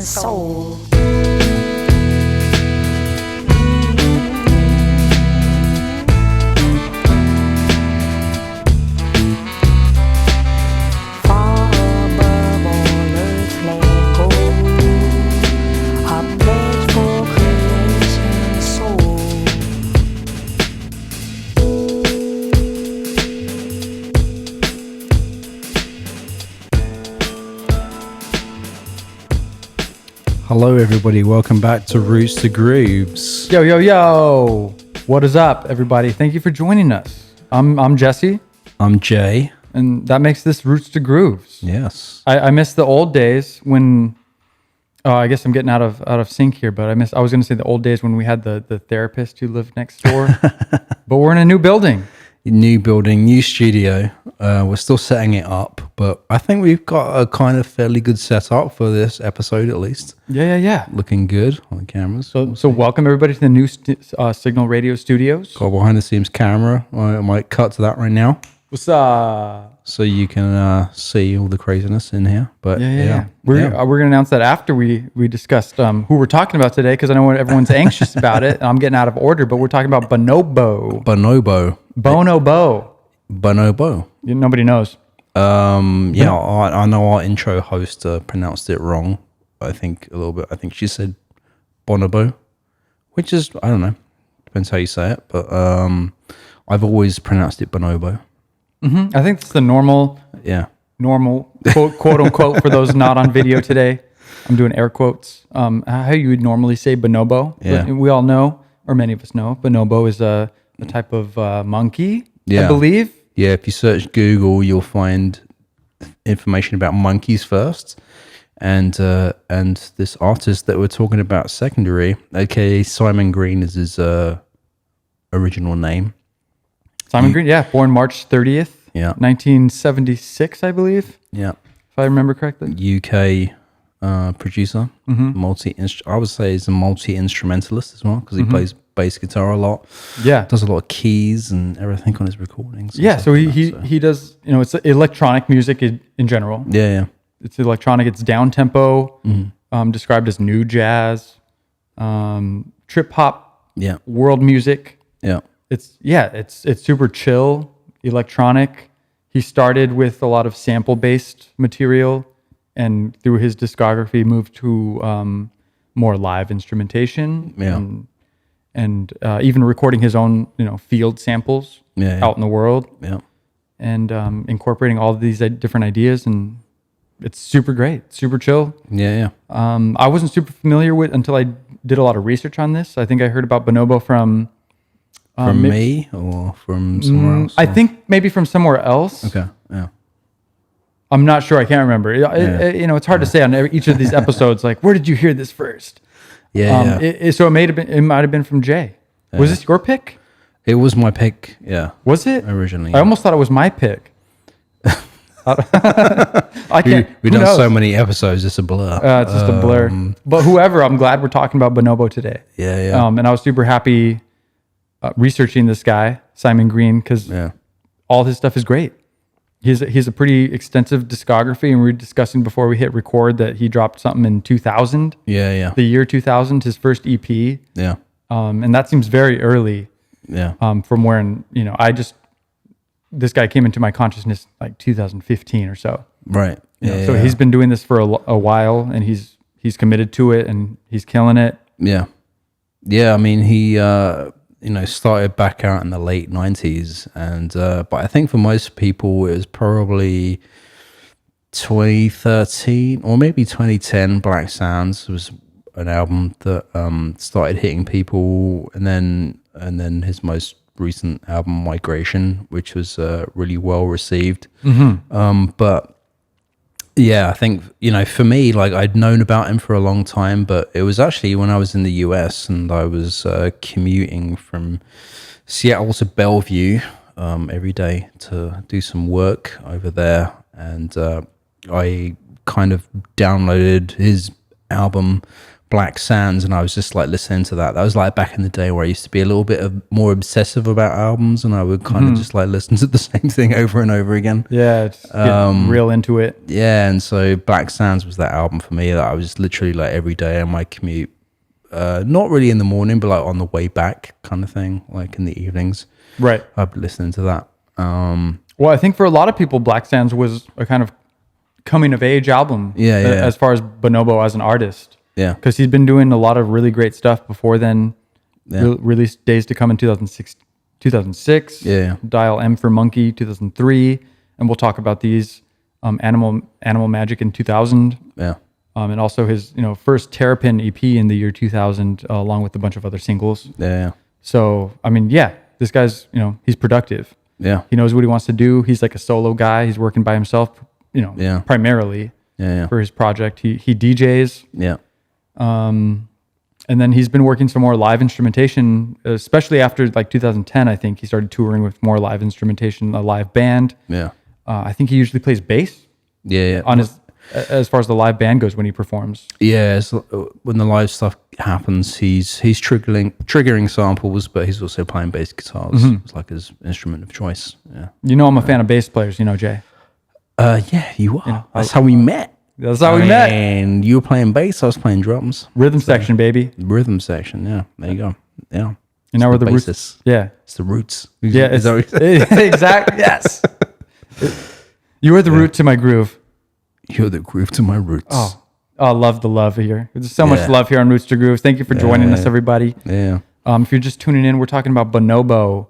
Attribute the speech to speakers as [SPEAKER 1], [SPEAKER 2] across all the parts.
[SPEAKER 1] Soul.
[SPEAKER 2] Hello everybody, welcome back to Roots to Grooves.
[SPEAKER 3] Yo, yo, yo! What is up, everybody? Thank you for joining us. I'm Jesse.
[SPEAKER 2] I'm Jay.
[SPEAKER 3] And that makes this Roots to Grooves.
[SPEAKER 2] Yes.
[SPEAKER 3] I miss the old days when, I guess I'm getting out of sync here, but I was going to say the old days when we had the therapist who lived next door. But we're in a new building.
[SPEAKER 2] New building, new studio. We're still setting it up, but I think we've got a kind of fairly good setup for this episode, at least.
[SPEAKER 3] Yeah.
[SPEAKER 2] Looking good on the cameras.
[SPEAKER 3] So welcome everybody to the new Signl Radio Studios.
[SPEAKER 2] Got a behind the scenes camera. I might cut to that right now.
[SPEAKER 3] What's up?
[SPEAKER 2] So you can see all the craziness in here. But
[SPEAKER 3] yeah. We're gonna announce that after we discussed who we're talking about today, because I know everyone's anxious about it. And I'm getting out of order, but we're talking about Bonobo. Nobody knows.
[SPEAKER 2] I know our intro host pronounced it wrong. I think a little bit. I think she said Bonobo, which is, I don't know, depends how you say it, but I've always pronounced it Bonobo.
[SPEAKER 3] Mm-hmm. I think it's the normal quote unquote for those not on video today. I'm doing air quotes. How you would normally say bonobo.
[SPEAKER 2] Yeah.
[SPEAKER 3] But we all know, or many of us know, bonobo is a type of monkey, I believe.
[SPEAKER 2] Yeah, if you search Google, you'll find information about monkeys first, and this artist that we're talking about secondary, aka Simon Green, is his original name.
[SPEAKER 3] Simon Green, yeah, born March 30th,
[SPEAKER 2] Yeah.
[SPEAKER 3] 1976, I believe,
[SPEAKER 2] Yeah,
[SPEAKER 3] if I remember correctly.
[SPEAKER 2] UK producer, I would say he's a multi-instrumentalist as well because he plays bass guitar a lot.
[SPEAKER 3] Yeah.
[SPEAKER 2] Does a lot of keys and everything on his recordings. and
[SPEAKER 3] Yeah,
[SPEAKER 2] stuff
[SPEAKER 3] so
[SPEAKER 2] like
[SPEAKER 3] he
[SPEAKER 2] that, so.
[SPEAKER 3] he does, it's electronic music in general.
[SPEAKER 2] Yeah,
[SPEAKER 3] It's electronic, it's down tempo, described as new jazz, trip hop,
[SPEAKER 2] yeah,
[SPEAKER 3] world music.
[SPEAKER 2] yeah,
[SPEAKER 3] It's super chill, electronic. He started with a lot of sample-based material, and through his discography moved to more live instrumentation.
[SPEAKER 2] Yeah.
[SPEAKER 3] And even recording his own, field samples
[SPEAKER 2] Yeah.
[SPEAKER 3] out in the world,
[SPEAKER 2] yeah.
[SPEAKER 3] and incorporating all of these different ideas, and it's super great, super chill.
[SPEAKER 2] Yeah, yeah.
[SPEAKER 3] I wasn't super familiar with until I did a lot of research on this. I think I heard about Bonobo from
[SPEAKER 2] From me or from somewhere else?
[SPEAKER 3] I
[SPEAKER 2] or-
[SPEAKER 3] think maybe from somewhere else.
[SPEAKER 2] Okay, yeah.
[SPEAKER 3] I'm not sure. I can't remember. It's hard to say on each of these episodes. Like, where did you hear this first?
[SPEAKER 2] Yeah, yeah.
[SPEAKER 3] So it might have been from Jay. Was this your pick?
[SPEAKER 2] It was my pick, yeah,
[SPEAKER 3] Was it
[SPEAKER 2] originally.
[SPEAKER 3] I almost thought it was my pick. I can't.
[SPEAKER 2] We've
[SPEAKER 3] who
[SPEAKER 2] done so
[SPEAKER 3] knows?
[SPEAKER 2] many episodes, it's a blur.
[SPEAKER 3] It's just a blur. But whoever, I'm glad we're talking about Bonobo today.
[SPEAKER 2] Yeah, yeah.
[SPEAKER 3] And I was super happy researching this guy, Simon Green, because
[SPEAKER 2] Yeah.
[SPEAKER 3] all his stuff is great. He's a pretty extensive discography, and we were discussing before we hit record that he dropped something in 2000,
[SPEAKER 2] Yeah, yeah.
[SPEAKER 3] the year 2000, his first EP,
[SPEAKER 2] Yeah.
[SPEAKER 3] and that seems very early
[SPEAKER 2] Yeah.
[SPEAKER 3] from when this guy came into my consciousness like 2015 or so.
[SPEAKER 2] Right. Yeah.
[SPEAKER 3] So
[SPEAKER 2] yeah.
[SPEAKER 3] he's been doing this for a while, and he's committed to it, and he's killing it.
[SPEAKER 2] Yeah. Yeah, I mean, he started back out in the late 90s, and but I think for most people it was probably 2013 or maybe 2010. Black Sounds was an album that started hitting people, and then his most recent album, Migration, which was really well received. But yeah, I think, for me, like, I'd known about him for a long time, but it was actually when I was in the US and I was commuting from Seattle to Bellevue every day to do some work over there. And I kind of downloaded his album, Black Sands, and I was just like listening to that. That was like back in the day where I used to be a little bit more obsessive about albums, and I would kind of just like listen to the same thing over and over again.
[SPEAKER 3] Yeah, just get real into it.
[SPEAKER 2] Yeah, and so Black Sands was that album for me that I was literally like every day on my commute, not really in the morning, but like on the way back kind of thing, like in the evenings.
[SPEAKER 3] Right.
[SPEAKER 2] I'd be listening to that.
[SPEAKER 3] Well, I think for a lot of people, Black Sands was a kind of coming of age album.
[SPEAKER 2] Yeah, yeah.
[SPEAKER 3] As far as Bonobo as an artist.
[SPEAKER 2] Yeah.
[SPEAKER 3] Because he's been doing a lot of really great stuff before then.
[SPEAKER 2] Yeah.
[SPEAKER 3] Released Days to Come in 2006.
[SPEAKER 2] Yeah.
[SPEAKER 3] Dial M for Monkey 2003, and we'll talk about these. Animal Magic in 2000.
[SPEAKER 2] Yeah.
[SPEAKER 3] And also his first Terrapin EP in the year 2000, along with a bunch of other singles.
[SPEAKER 2] Yeah.
[SPEAKER 3] So I mean, yeah, this guy's he's productive.
[SPEAKER 2] Yeah.
[SPEAKER 3] He knows what he wants to do. He's like a solo guy. He's working by himself.
[SPEAKER 2] Yeah.
[SPEAKER 3] Primarily.
[SPEAKER 2] Yeah.
[SPEAKER 3] For his project. He DJs.
[SPEAKER 2] Yeah.
[SPEAKER 3] And then he's been working some more live instrumentation, especially after like 2010. I think he started touring with more live instrumentation, a live band.
[SPEAKER 2] Yeah.
[SPEAKER 3] I think he usually plays bass
[SPEAKER 2] Yeah.
[SPEAKER 3] on his, as far as the live band goes when he performs.
[SPEAKER 2] Yeah, so when the live stuff happens, he's triggering samples, but he's also playing bass guitars. It's like his instrument of choice. Yeah.
[SPEAKER 3] I'm a fan of bass players, Jay.
[SPEAKER 2] Yeah, you are. That's how we met.
[SPEAKER 3] That's how we met.
[SPEAKER 2] And you were playing bass, I was playing drums.
[SPEAKER 3] Rhythm section, baby.
[SPEAKER 2] Rhythm section, yeah. There you go. Yeah.
[SPEAKER 3] And now we're the roots.
[SPEAKER 2] basis.
[SPEAKER 3] Yeah.
[SPEAKER 2] It's the roots.
[SPEAKER 3] Yeah.
[SPEAKER 2] Is that what you said?
[SPEAKER 3] Exactly. Yes. You are the root to my groove.
[SPEAKER 2] You're the groove to my roots.
[SPEAKER 3] Oh, I love the love here. There's so much
[SPEAKER 2] Yeah.
[SPEAKER 3] love here on Roots to Grooves. Thank you for joining us, everybody.
[SPEAKER 2] Yeah.
[SPEAKER 3] If you're just tuning in, we're talking about Bonobo.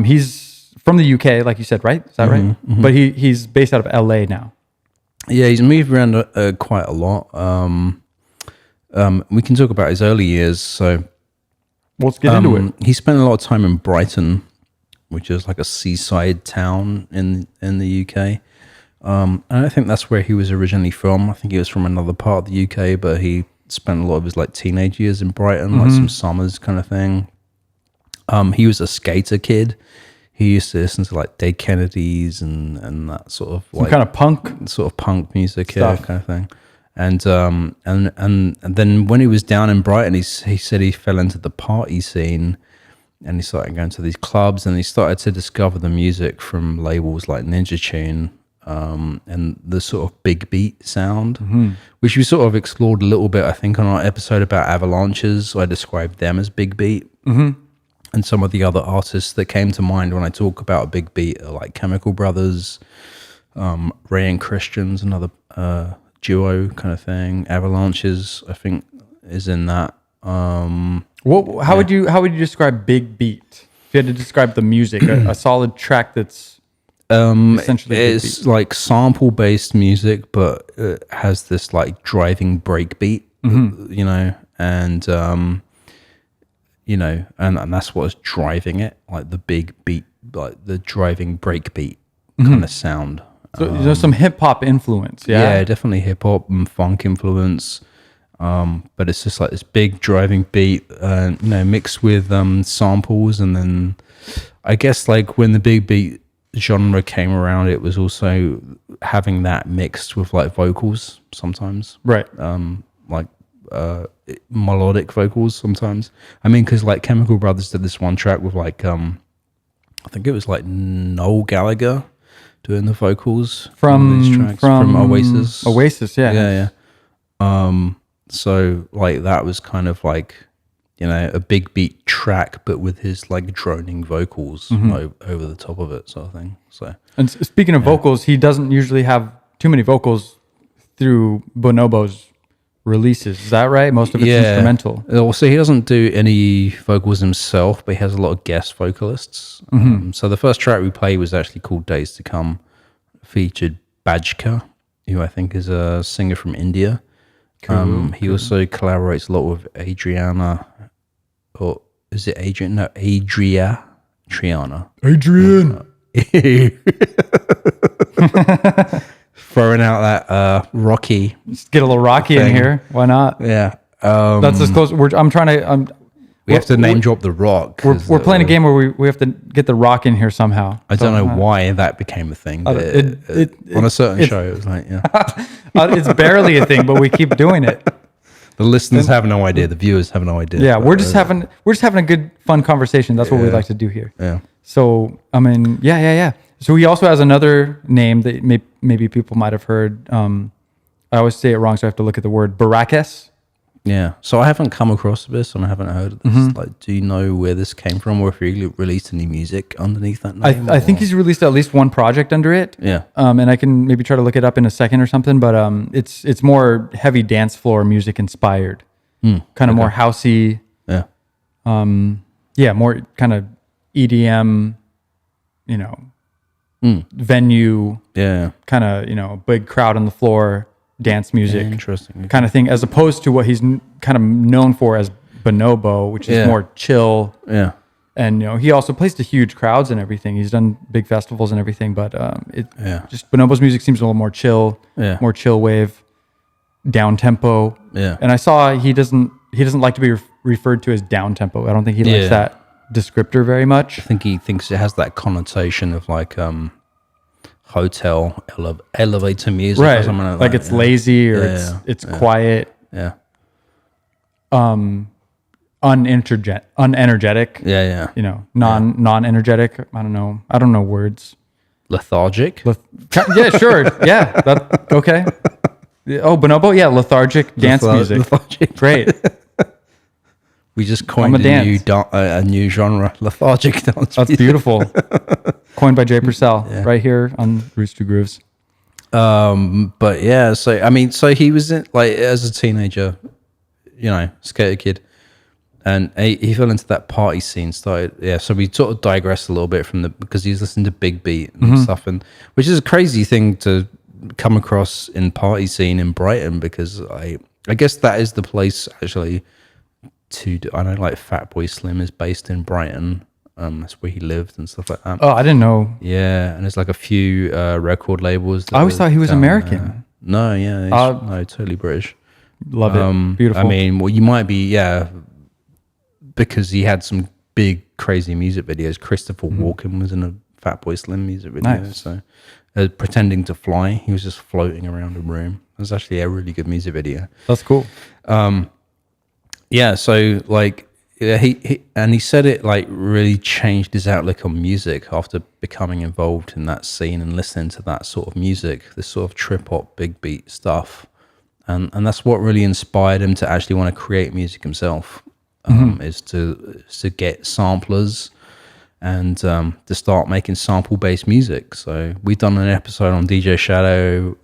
[SPEAKER 3] He's from the UK, like you said, right? Is that right? But he's based out of LA now.
[SPEAKER 2] Yeah, he's moved around quite a lot. We can talk about his early years. So
[SPEAKER 3] Well, let's get into it.
[SPEAKER 2] he spent a lot of time in Brighton, which is like a seaside town in the UK. And I think that's where he was originally from. I think he was from another part of the UK, but he spent a lot of his like teenage years in Brighton, like some summers kind of thing. He was a skater kid. He used to listen to like Dead Kennedys and that sort of like
[SPEAKER 3] kind of punk
[SPEAKER 2] music
[SPEAKER 3] stuff.
[SPEAKER 2] kind of thing. And then when he was down in Brighton, he said he fell into the party scene, and he started going to these clubs, and he started to discover the music from labels like Ninja Tune, and the sort of big beat sound, which we sort of explored a little bit, I think, on our episode about avalanches. I described them as big beat. And some of the other artists that came to mind when I talk about a big beat are like Chemical Brothers, Ray and Christian's another duo kind of thing. Avalanches, I think, is in that.
[SPEAKER 3] How would you describe big beat? If you had to describe the music, a solid track that's essentially
[SPEAKER 2] it's like sample based music, but it has this like driving break beat, you know, and and that's what's driving it, like the big beat, like the driving break beat kind of sound.
[SPEAKER 3] So there's some hip hop influence,
[SPEAKER 2] yeah, definitely hip hop and funk influence. But it's just like this big driving beat, mixed with samples, and then I guess like when the big beat genre came around, it was also having that mixed with like vocals sometimes,
[SPEAKER 3] right?
[SPEAKER 2] Melodic vocals sometimes. I mean, because like Chemical Brothers did this one track with like I think it was like Noel Gallagher doing the vocals
[SPEAKER 3] from
[SPEAKER 2] these tracks from Oasis.
[SPEAKER 3] Yeah.
[SPEAKER 2] So like that was kind of like, a big beat track, but with his like droning vocals over the top of it, sort of thing. So,
[SPEAKER 3] and speaking of vocals, he doesn't usually have too many vocals through Bonobo's releases. Is that right? Most of it's instrumental.
[SPEAKER 2] So he doesn't do any vocals himself, but he has a lot of guest vocalists. So the first track we played was actually called Days to Come, featured Bajka, who I think is a singer from India. He also collaborates a lot with Adriana, or is it Adrian? No, Andreya, Triana.
[SPEAKER 3] Adrian.
[SPEAKER 2] Throwing out that Rocky.
[SPEAKER 3] Just get a little Rocky thing in here. Why not?
[SPEAKER 2] Yeah.
[SPEAKER 3] That's as close.
[SPEAKER 2] We have to name drop The Rock.
[SPEAKER 3] We're playing a game where we have to get The Rock in here somehow.
[SPEAKER 2] I don't know why that became a thing. But on a certain show, it was like,
[SPEAKER 3] it's barely a thing, but we keep doing it.
[SPEAKER 2] The listeners have no idea. The viewers have no idea.
[SPEAKER 3] Yeah, we're just having a good, fun conversation. That's what we like to do here.
[SPEAKER 2] Yeah.
[SPEAKER 3] So I mean, yeah. So he also has another name that maybe people might have heard. I always say it wrong, so I have to look at the word Barakes.
[SPEAKER 2] Yeah. So I haven't come across this, and I haven't heard of this. Like, do you know where this came from, or if he released any music underneath that name?
[SPEAKER 3] I think he's released at least one project under it.
[SPEAKER 2] Yeah.
[SPEAKER 3] And I can maybe try to look it up in a second or something. But it's more heavy dance floor music inspired, kind of more housey.
[SPEAKER 2] Yeah.
[SPEAKER 3] Yeah, more kind of EDM, venue.
[SPEAKER 2] Yeah.
[SPEAKER 3] Kind of big crowd on the floor. Dance music,
[SPEAKER 2] interesting
[SPEAKER 3] kind of thing, as opposed to what he's kind of known for as Bonobo, which is more chill.
[SPEAKER 2] Yeah,
[SPEAKER 3] and he also plays to huge crowds and everything. He's done big festivals and everything, but just Bonobo's music seems a little more chill, more chill wave, down tempo.
[SPEAKER 2] Yeah,
[SPEAKER 3] and I saw he doesn't like to be referred to as down tempo. I don't think he likes that descriptor very much.
[SPEAKER 2] I think he thinks it has that connotation of like hotel elevator music,
[SPEAKER 3] right?
[SPEAKER 2] Or something like that.
[SPEAKER 3] It's lazy or it's quiet.
[SPEAKER 2] Yeah.
[SPEAKER 3] Unenergetic.
[SPEAKER 2] Yeah.
[SPEAKER 3] Non-energetic. I don't know words.
[SPEAKER 2] Lethargic.
[SPEAKER 3] Yeah, sure. Yeah. Okay. Oh, Bonobo. Yeah, lethargic dance music.
[SPEAKER 2] Lethargic.
[SPEAKER 3] Great.
[SPEAKER 2] We just coined a new genre, lethargic dance.
[SPEAKER 3] That's beautiful. Coined by Jay Purcell, right here on Roots to Grooves.
[SPEAKER 2] But yeah, so he was in, like, as a teenager, skater kid, and he fell into that party scene. So we sort of digressed a little bit because he's listening to big beat and stuff, and which is a crazy thing to come across in party scene in Brighton, because I guess that is the place actually. I know, like, Fatboy Slim is based in Brighton. That's where he lived and stuff like that.
[SPEAKER 3] Oh, I didn't know.
[SPEAKER 2] Yeah, and there's like a few record labels.
[SPEAKER 3] I always thought he was American.
[SPEAKER 2] No, yeah, no, totally British.
[SPEAKER 3] Love it. Beautiful.
[SPEAKER 2] I mean, well, you might be, because he had some big, crazy music videos. Christopher Walken was in a Fatboy Slim music video.
[SPEAKER 3] Nice.
[SPEAKER 2] So, Pretending to Fly, he was just floating around a room. It was actually a really good music video.
[SPEAKER 3] That's cool.
[SPEAKER 2] Yeah, so like he said it like really changed his outlook on music after becoming involved in that scene and listening to that sort of music, this sort of trip hop, big beat stuff. And that's what really inspired him to actually want to create music himself, is to get samplers and to start making sample-based music. So we've done an episode on DJ Shadow,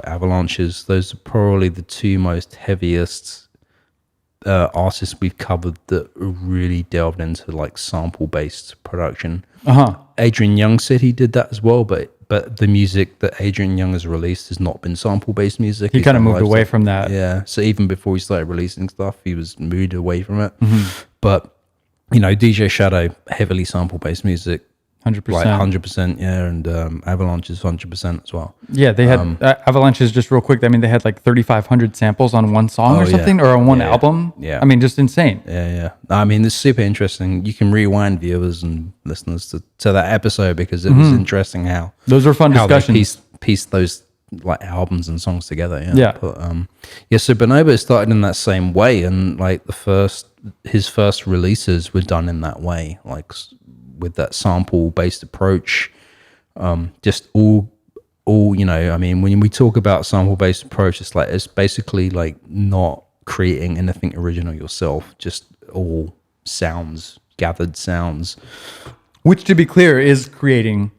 [SPEAKER 2] Avalanches. Those are probably the two most heaviest artists we've covered that really delved into like sample-based production. Adrian Young said he did that as well, but the music that Adrian Young has released has not been sample-based music.
[SPEAKER 3] He kind of moved away from that.
[SPEAKER 2] Yeah, so even before he started releasing stuff, he was moved away from it. But, you know, DJ Shadow, heavily sample-based music.
[SPEAKER 3] 100%.
[SPEAKER 2] Like 100%, yeah, and Avalanche is 100% as well.
[SPEAKER 3] Yeah, they had Avalanches, just real quick. I mean, they had like 3,500 samples on one song or something, or on one album.
[SPEAKER 2] Yeah.
[SPEAKER 3] I mean, just insane.
[SPEAKER 2] Yeah. I mean, it's super interesting. You can rewind, viewers and listeners, to that episode, because it was interesting how
[SPEAKER 3] those were fun discussions.
[SPEAKER 2] They pieced those like albums and songs together.
[SPEAKER 3] Yeah.
[SPEAKER 2] But, so Bonobo started in that same way, and like his first releases were done in that way, like with that sample-based approach. Just all, you know, I mean, when we talk about sample-based approach, it's basically like not creating anything original yourself, just all sounds, gathered sounds.
[SPEAKER 3] Which, to be clear, is creating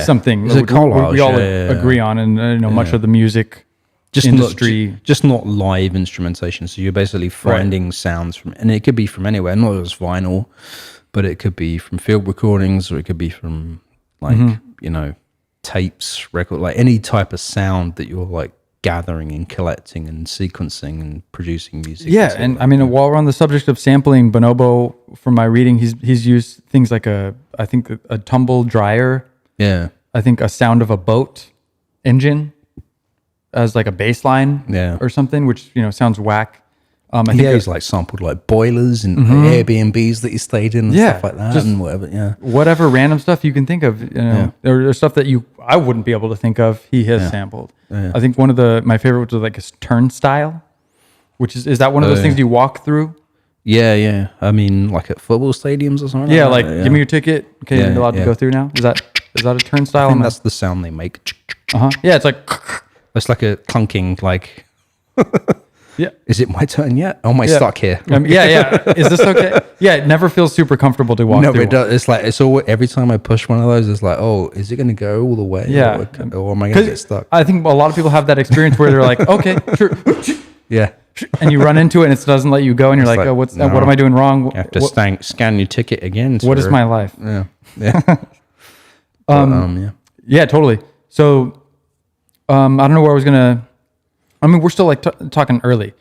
[SPEAKER 3] something
[SPEAKER 2] it's a collage.
[SPEAKER 3] We all agree on, and much of the music industry.
[SPEAKER 2] Just not live instrumentation. So you're basically finding sounds from, and it could be from anywhere, not just vinyl, but it could be from field recordings, or it could be from like, you know, tapes, record, like any type of sound that you're like gathering and collecting and sequencing and producing music.
[SPEAKER 3] Yeah, and I mean, while we're on the subject of sampling, Bonobo, from my reading, he's used things like I think a tumble dryer.
[SPEAKER 2] Yeah.
[SPEAKER 3] I think a sound of a boat engine as like a bass line or something, which, you know, sounds whack. I think
[SPEAKER 2] he's like sampled like boilers and Airbnbs that he stayed in and stuff like that, and
[SPEAKER 3] whatever random stuff you can think of, you know, or stuff that I wouldn't be able to think of, he has sampled. I think one of my favorite was like a turnstile, which is that one of those things you walk through? Yeah.
[SPEAKER 2] I mean, like at football stadiums or something.
[SPEAKER 3] Yeah, like give me your ticket. Okay, you're allowed to go through now. Is that a turnstile?
[SPEAKER 2] I think that's the sound they make.
[SPEAKER 3] Yeah, it's like
[SPEAKER 2] it's like a clunking like.
[SPEAKER 3] Yeah.
[SPEAKER 2] Is it my turn yet? Oh, am I stuck here?
[SPEAKER 3] Yeah. Is this okay? Yeah, it never feels super comfortable to walk through.
[SPEAKER 2] No, it does. It's like, it's all, every time I push one of those, it's like, oh, is it going to go all the way?
[SPEAKER 3] Yeah.
[SPEAKER 2] Or am I going to get stuck?
[SPEAKER 3] I think a lot of people have that experience where they're like, okay, sure.
[SPEAKER 2] Yeah.
[SPEAKER 3] And you run into it and it doesn't let you go. And you're like, oh, what am I doing wrong?
[SPEAKER 2] You have to scan your ticket again.
[SPEAKER 3] What is my life?
[SPEAKER 2] Yeah.
[SPEAKER 3] Yeah, totally. So I don't know where I was going to. I mean, we're still like talking early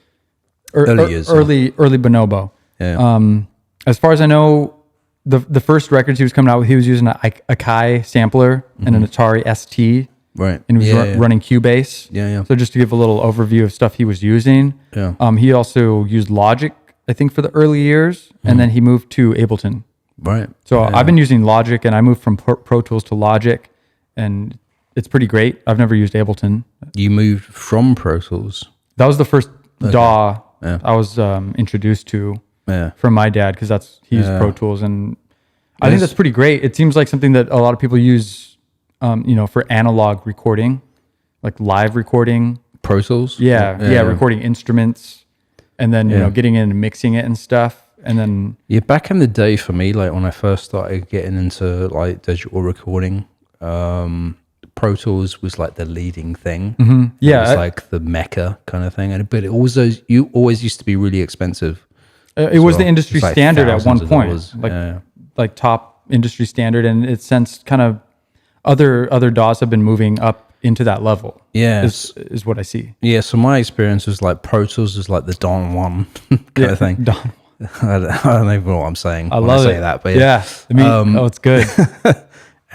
[SPEAKER 3] years, early Bonobo.
[SPEAKER 2] Yeah.
[SPEAKER 3] As far as I know, the first records he was coming out with, he was using a Kai sampler and an Atari ST.
[SPEAKER 2] Right.
[SPEAKER 3] And he was running Cubase.
[SPEAKER 2] Yeah.
[SPEAKER 3] So just to give a little overview of stuff he was using.
[SPEAKER 2] Yeah.
[SPEAKER 3] He also used Logic, I think, for the early years, and then he moved to Ableton.
[SPEAKER 2] Right.
[SPEAKER 3] So I've been using Logic, and I moved from Pro Tools to Logic, and it's pretty great. I've never used Ableton.
[SPEAKER 2] You moved from Pro Tools?
[SPEAKER 3] That was the first DAW I was introduced to from my dad, because he used Pro Tools, and I think that's pretty great. It seems like something that a lot of people use, for analog recording, like live recording.
[SPEAKER 2] Pro Tools?
[SPEAKER 3] Yeah, recording instruments, and then getting in and mixing it and stuff. And then
[SPEAKER 2] back in the day for me, like when I first started getting into like digital recording, Pro Tools was like the leading thing.
[SPEAKER 3] Yeah,
[SPEAKER 2] it was like the mecca kind of thing, but it always used to be really expensive.
[SPEAKER 3] It was the industry standard at one point, like top industry standard, and it's since kind of other DAWs have been moving up into that level. Yeah, is what I see.
[SPEAKER 2] Yeah, so my experience was like Pro Tools is like the Don One kind of thing. I don't even know what I'm saying
[SPEAKER 3] I
[SPEAKER 2] when
[SPEAKER 3] love
[SPEAKER 2] I say
[SPEAKER 3] it.
[SPEAKER 2] that, but
[SPEAKER 3] Yeah. I mean, it's good.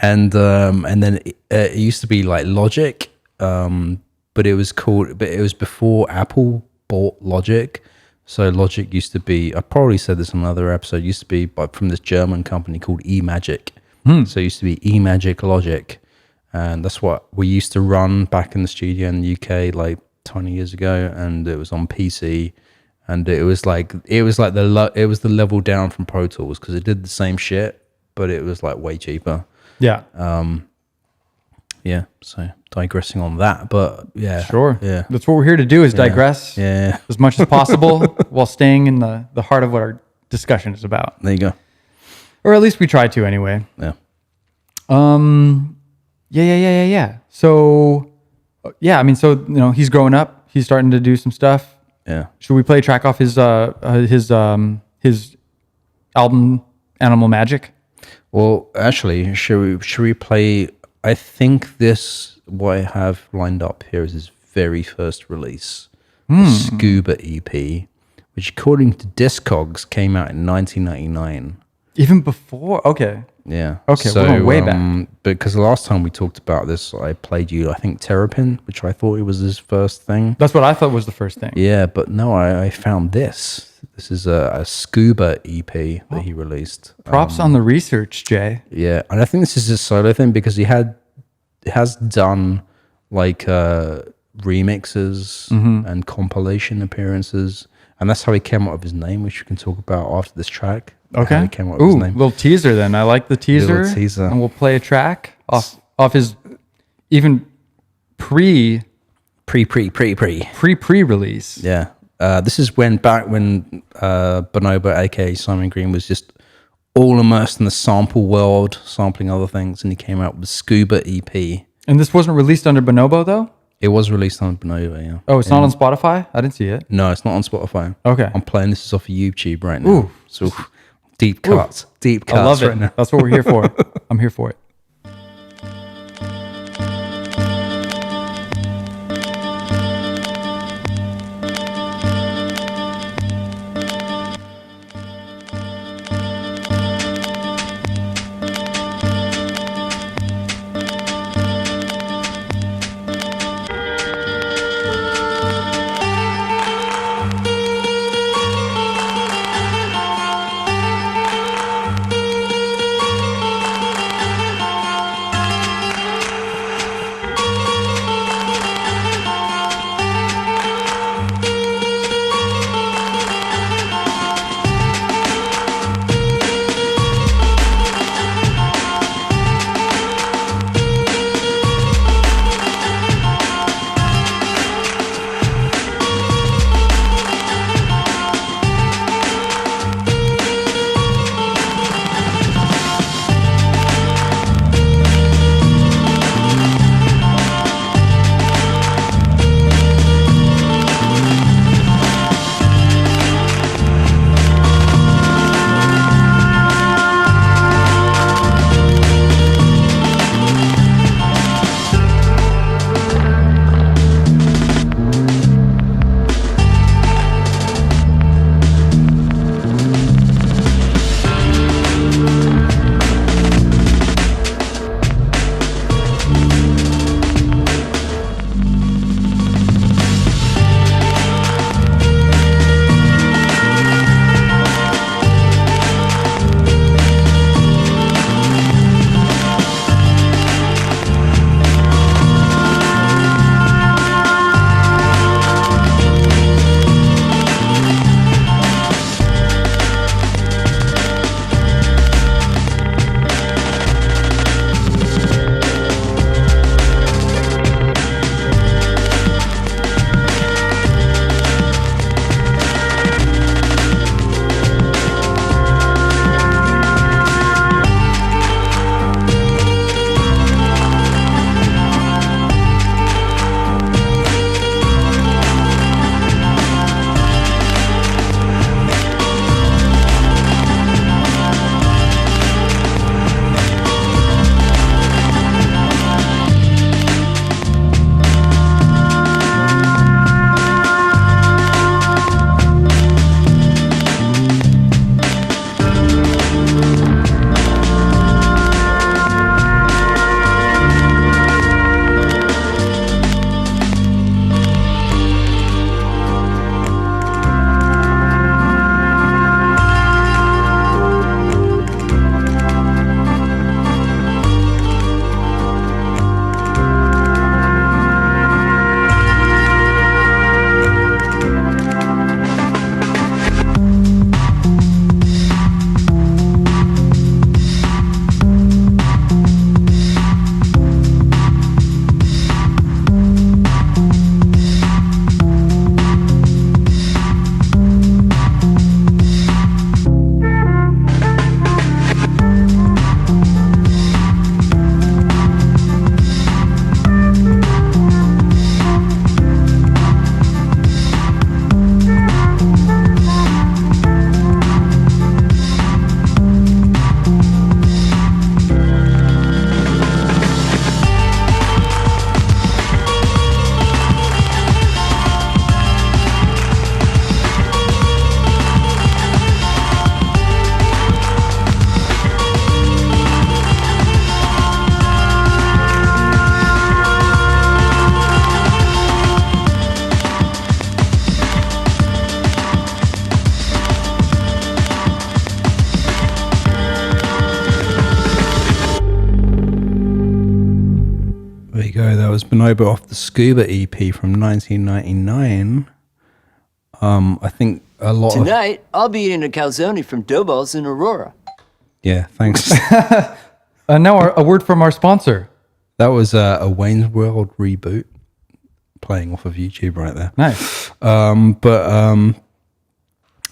[SPEAKER 2] and then it used to be like Logic, but it was before Apple bought Logic. So Logic used to be, I probably said this in another episode, used to be from this German company called eMagic. So it used to be eMagic Logic, and that's what we used to run back in the studio in the UK like 20 years ago, and it was on PC, and it was the level down from Pro Tools because it did the same shit, but it was like way cheaper.
[SPEAKER 3] Yeah.
[SPEAKER 2] Yeah, so digressing on that, but yeah.
[SPEAKER 3] Sure.
[SPEAKER 2] Yeah.
[SPEAKER 3] That's what we're here to do, is digress
[SPEAKER 2] Yeah.
[SPEAKER 3] as much as possible while staying in the heart of what our discussion is about.
[SPEAKER 2] There you go.
[SPEAKER 3] Or at least we try to anyway.
[SPEAKER 2] Yeah.
[SPEAKER 3] Yeah. So, yeah, I mean, so, you know, he's growing up. He's starting to do some stuff.
[SPEAKER 2] Yeah.
[SPEAKER 3] Should we play a track off his album Animal Magic?
[SPEAKER 2] Well, actually, should we play? I think what I have lined up here is his very first release, the Scuba EP, which according to Discogs came out in 1999.
[SPEAKER 3] Even before? Okay.
[SPEAKER 2] Yeah.
[SPEAKER 3] Okay, we're going way back.
[SPEAKER 2] Because the last time we talked about this, I played you, I think, Terrapin, which I thought it was his first thing.
[SPEAKER 3] That's what I thought was the first thing.
[SPEAKER 2] Yeah, but no, I found this. This is a Scuba EP that he released.
[SPEAKER 3] Props on the research, Jay.
[SPEAKER 2] Yeah, and I think this is his solo thing because he has done like remixes and compilation appearances, and that's how he came up with his name, which we can talk about after this track.
[SPEAKER 3] Okay.
[SPEAKER 2] How he came up with his name.
[SPEAKER 3] Little teaser then. I like the teaser.
[SPEAKER 2] Little teaser.
[SPEAKER 3] And we'll play a track off his even pre-release.
[SPEAKER 2] Yeah. This is when Bonobo, aka Simon Green, was just all immersed in the sample world, sampling other things, and he came out with Scuba EP.
[SPEAKER 3] And this wasn't released under Bonobo though?
[SPEAKER 2] It was released on Bonobo, yeah.
[SPEAKER 3] Oh, it's not on Spotify? I didn't see it.
[SPEAKER 2] No, it's not on Spotify.
[SPEAKER 3] Okay.
[SPEAKER 2] I'm playing this off of YouTube right now.
[SPEAKER 3] Ooh.
[SPEAKER 2] So deep cuts. Deep cuts
[SPEAKER 3] I love it.
[SPEAKER 2] right now.
[SPEAKER 3] That's what we're here for. I'm here for it.
[SPEAKER 2] There you go. That was Bonobo off the Scuba EP from 1999. I think a lot
[SPEAKER 4] Tonight, I'll be eating a calzone from Doughballs in Aurora.
[SPEAKER 2] Yeah, thanks.
[SPEAKER 3] Now a word from our sponsor.
[SPEAKER 2] That was a Wayne's World reboot playing off of YouTube right there.
[SPEAKER 3] Nice.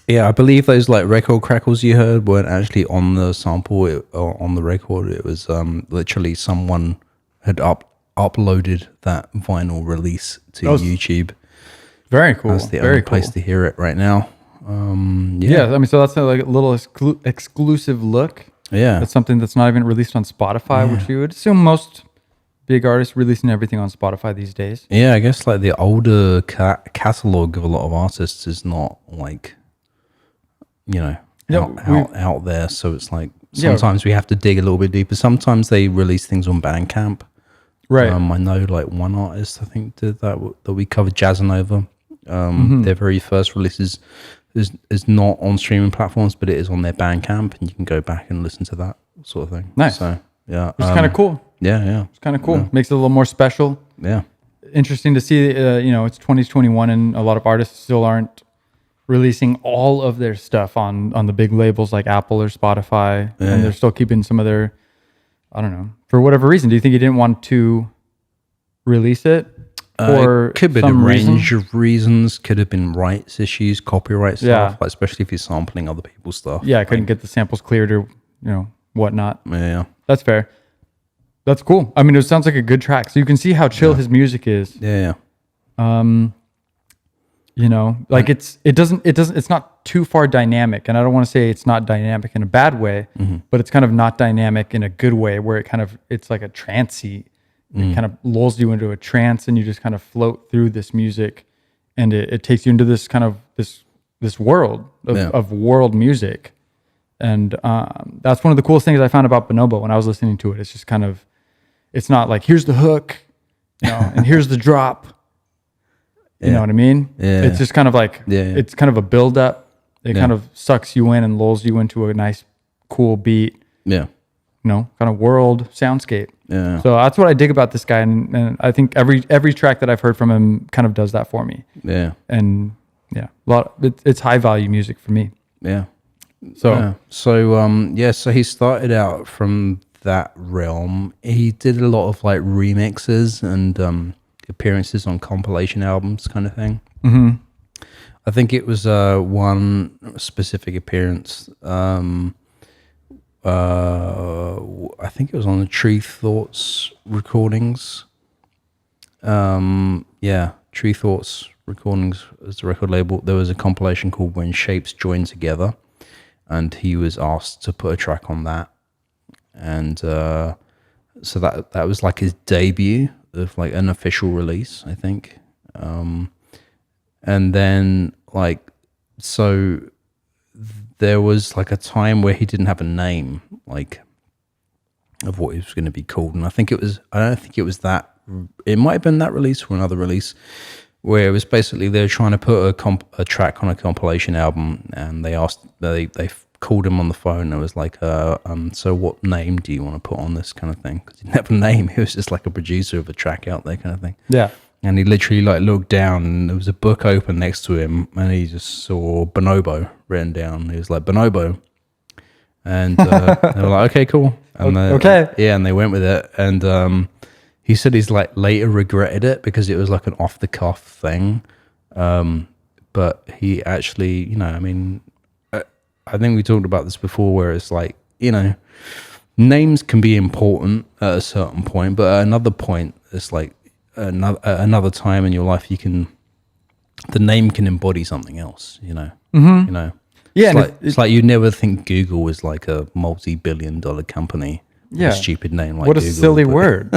[SPEAKER 2] Yeah, I believe those like record crackles you heard weren't actually on the sample or on the record. It was literally someone had uploaded that vinyl release to YouTube.
[SPEAKER 3] Very cool.
[SPEAKER 2] That's the
[SPEAKER 3] Very
[SPEAKER 2] only
[SPEAKER 3] cool.
[SPEAKER 2] place to hear it right now.
[SPEAKER 3] Yeah, I mean, so that's like a little exclusive look.
[SPEAKER 2] Yeah.
[SPEAKER 3] That's something that's not even released on Spotify, which you would assume most big artists releasing everything on Spotify these days.
[SPEAKER 2] Yeah, I guess like the older catalog of a lot of artists is not like, out there. So it's like sometimes we have to dig a little bit deeper. Sometimes they release things on Bandcamp.
[SPEAKER 3] Right.
[SPEAKER 2] I know like one artist I think did that we covered, Jazzanova. Their very first releases is not on streaming platforms, but it is on their Bandcamp, and you can go back and listen to that sort of thing.
[SPEAKER 3] Nice.
[SPEAKER 2] So yeah,
[SPEAKER 3] It's kind of cool.
[SPEAKER 2] Yeah.
[SPEAKER 3] It's kind of cool. Makes it a little more special.
[SPEAKER 2] Yeah.
[SPEAKER 3] Interesting to see, it's 2021 and a lot of artists still aren't releasing all of their stuff on the big labels like Apple or Spotify. And they're still keeping some of their, I don't know, for whatever reason. Do you think you didn't want to release it? Or
[SPEAKER 2] it could be a range of reasons. Could have been rights issues, copyright stuff, like, especially if you're sampling other people's stuff.
[SPEAKER 3] Yeah, I couldn't get the samples cleared or, whatnot.
[SPEAKER 2] Yeah.
[SPEAKER 3] That's fair. That's cool. I mean, it sounds like a good track. So you can see how chill his music is.
[SPEAKER 2] Yeah.
[SPEAKER 3] It's not too far dynamic. And I don't want to say it's not dynamic in a bad way, but it's kind of not dynamic in a good way where it's like a trancey. It kind of lulls you into a trance and you just kind of float through this music and it takes you into this kind of this world of world music. And that's one of the coolest things I found about Bonobo when I was listening to it. It's just kind of, it's not like, here's the hook, and here's the drop. You know what I mean?
[SPEAKER 2] Yeah.
[SPEAKER 3] It's just kind of like, it's kind of a build up. It kind of sucks you in and lulls you into a nice, cool beat.
[SPEAKER 2] Yeah.
[SPEAKER 3] Kind of world soundscape.
[SPEAKER 2] Yeah.
[SPEAKER 3] So that's what I dig about this guy. And I think every track that I've heard from him kind of does that for me.
[SPEAKER 2] Yeah.
[SPEAKER 3] And it's high value music for me.
[SPEAKER 2] Yeah.
[SPEAKER 3] So,
[SPEAKER 2] so he started out from that realm. He did a lot of like remixes and appearances on compilation albums kind of thing.
[SPEAKER 3] mm-hmm.
[SPEAKER 2] I think it was one specific appearance. I think it was on the Tree Thoughts recordings. Tree Thoughts recordings as the record label. There was a compilation called When Shapes Join Together, and he was asked to put a track on that. And so that was like his debut of like an official release, I think. And then there was like a time where he didn't have a name, like, of what he was going to be called. And I don't think it was that, it might have been that release or another release where it was basically they were trying to put a track on a compilation album, and they called him on the phone and it was like, so what name do you want to put on this kind of thing? Because he didn't have a name. He was just like a producer of a track out there kind of thing.
[SPEAKER 3] Yeah.
[SPEAKER 2] And he literally like looked down and there was a book open next to him and he just saw Bonobo written down. He was like, Bonobo. And they were like, okay, cool. And and they went with it. And he said he's like later regretted it because it was like an off the cuff thing. But he actually, I think we talked about this before where it's like, names can be important at a certain point, but at another point, it's like another time in your life, the name can embody something else,
[SPEAKER 3] Mm-hmm. Yeah.
[SPEAKER 2] It's like you never think Google was like a multi-billion-dollar company.
[SPEAKER 3] Yeah.
[SPEAKER 2] A stupid name like
[SPEAKER 3] what a
[SPEAKER 2] Google,
[SPEAKER 3] silly word.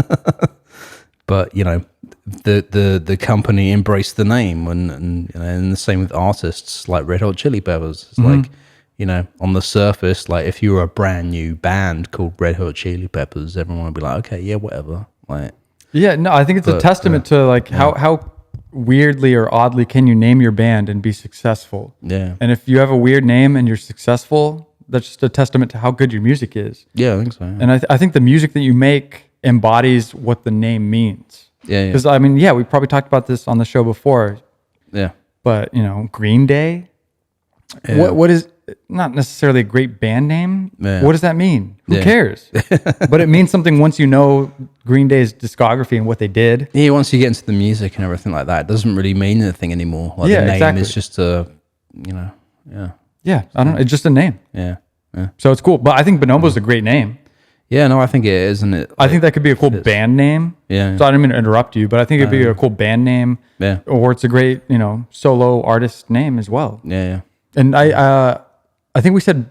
[SPEAKER 2] But the company embraced the name, and the same with artists like Red Hot Chili Peppers. It's like, on the surface, like if you were a brand new band called Red Hot Chili Peppers, everyone would be like, okay, yeah, whatever. Like,
[SPEAKER 3] yeah, no, I think it's a testament to like how weirdly or oddly can you name your band and be successful.
[SPEAKER 2] Yeah.
[SPEAKER 3] And if you have a weird name and you're successful, that's just a testament to how good your music is.
[SPEAKER 2] Yeah, I think so. Yeah.
[SPEAKER 3] And I think the music that you make embodies what the name means.
[SPEAKER 2] Yeah.
[SPEAKER 3] Because I mean, yeah, we probably talked about this on the show before,
[SPEAKER 2] Yeah.
[SPEAKER 3] but Green Day.
[SPEAKER 2] Yeah.
[SPEAKER 3] What is not necessarily a great band name?
[SPEAKER 2] Yeah.
[SPEAKER 3] What does that mean? Who
[SPEAKER 2] Yeah.
[SPEAKER 3] cares? But it means something once you know Green Day's discography and what they did.
[SPEAKER 2] Yeah, once you get into the music and everything like that, it doesn't really mean anything anymore. Like
[SPEAKER 3] Yeah,
[SPEAKER 2] the name
[SPEAKER 3] exactly.
[SPEAKER 2] is just a,
[SPEAKER 3] Yeah, I don't know. It's just a name.
[SPEAKER 2] yeah.
[SPEAKER 3] So it's cool. But I think Bonobo's a great name.
[SPEAKER 2] Yeah, no, I think it is, and it.
[SPEAKER 3] I think that could be a cool band name.
[SPEAKER 2] Yeah.
[SPEAKER 3] So I didn't mean to interrupt you, but I think it'd be a cool band name.
[SPEAKER 2] Yeah.
[SPEAKER 3] Or it's a great, solo artist name as well.
[SPEAKER 2] Yeah.
[SPEAKER 3] And I think we said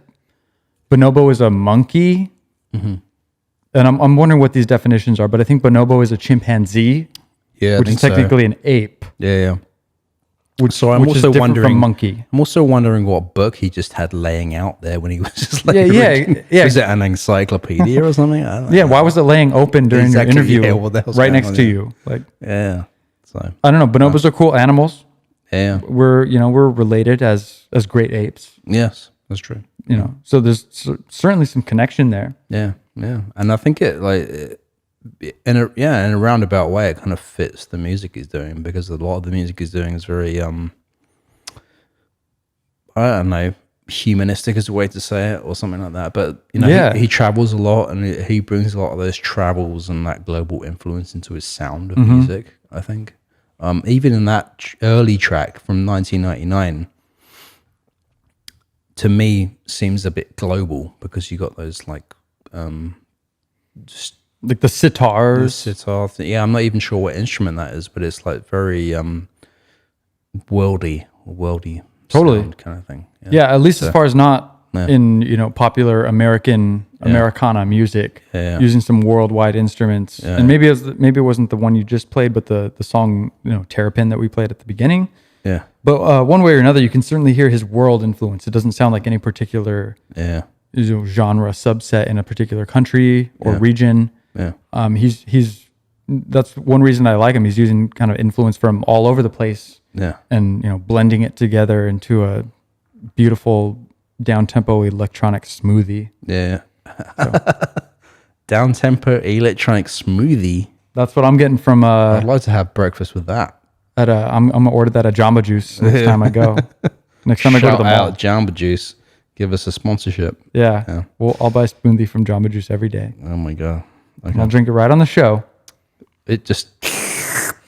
[SPEAKER 3] bonobo is a monkey. And I'm wondering what these definitions are, but I think bonobo is a chimpanzee,
[SPEAKER 2] Yeah,
[SPEAKER 3] which is technically an ape.
[SPEAKER 2] Yeah.
[SPEAKER 3] Which,
[SPEAKER 2] So I'm
[SPEAKER 3] which is
[SPEAKER 2] also
[SPEAKER 3] different
[SPEAKER 2] wondering.
[SPEAKER 3] from monkey.
[SPEAKER 2] I'm also wondering what book he just had laying out there when he was just like.
[SPEAKER 3] Yeah.
[SPEAKER 2] Is it an encyclopedia or something? I don't know.
[SPEAKER 3] Yeah, why was it laying open during
[SPEAKER 2] Exactly,
[SPEAKER 3] your interview,
[SPEAKER 2] yeah, what the hell's
[SPEAKER 3] right
[SPEAKER 2] going
[SPEAKER 3] next
[SPEAKER 2] on
[SPEAKER 3] to
[SPEAKER 2] here?
[SPEAKER 3] you? Like,
[SPEAKER 2] Yeah. So.
[SPEAKER 3] I don't know. Bonobos are cool animals.
[SPEAKER 2] Yeah.
[SPEAKER 3] We're related as great apes.
[SPEAKER 2] Yes, that's true.
[SPEAKER 3] So there's certainly some connection there.
[SPEAKER 2] Yeah. And I think in a roundabout way, it kind of fits the music he's doing, because a lot of the music he's doing is very I don't know, humanistic is a way to say it, or something like that. But he travels a lot, and he brings a lot of those travels and that global influence into his sound of music, I think. Even in that early track from 1999, to me seems a bit global, because you got those like just
[SPEAKER 3] Like the sitars.
[SPEAKER 2] sitar thing. Yeah, I'm not even sure what instrument that is, but it's like very worldy
[SPEAKER 3] Totally.
[SPEAKER 2] sound kind of thing.
[SPEAKER 3] Yeah, at least as far as not
[SPEAKER 2] Yeah.
[SPEAKER 3] in popular Americana music,
[SPEAKER 2] Yeah.
[SPEAKER 3] using some worldwide instruments. And maybe it wasn't the one you just played, but the song Terrapin that we played at the beginning.
[SPEAKER 2] Yeah.
[SPEAKER 3] But one way or another, you can certainly hear his world influence. It doesn't sound like any particular
[SPEAKER 2] Yeah.
[SPEAKER 3] genre subset in a particular country or region.
[SPEAKER 2] Yeah.
[SPEAKER 3] He's that's one reason I like him. He's using kind of influence from all over the place.
[SPEAKER 2] Yeah.
[SPEAKER 3] And blending it together into a beautiful down-tempo electronic smoothie.
[SPEAKER 2] Yeah. Down tempo electronic smoothie.
[SPEAKER 3] That's what I'm getting from
[SPEAKER 2] I'd like to have breakfast with that.
[SPEAKER 3] I'm gonna order that at Jamba Juice next time I go. Next time I go to the mall.
[SPEAKER 2] Out Jamba Juice. Give us a sponsorship.
[SPEAKER 3] Yeah. Well, I'll buy a smoothie from Jamba Juice every day.
[SPEAKER 2] Oh my god.
[SPEAKER 3] And I'll drink it right on the show.
[SPEAKER 2] It just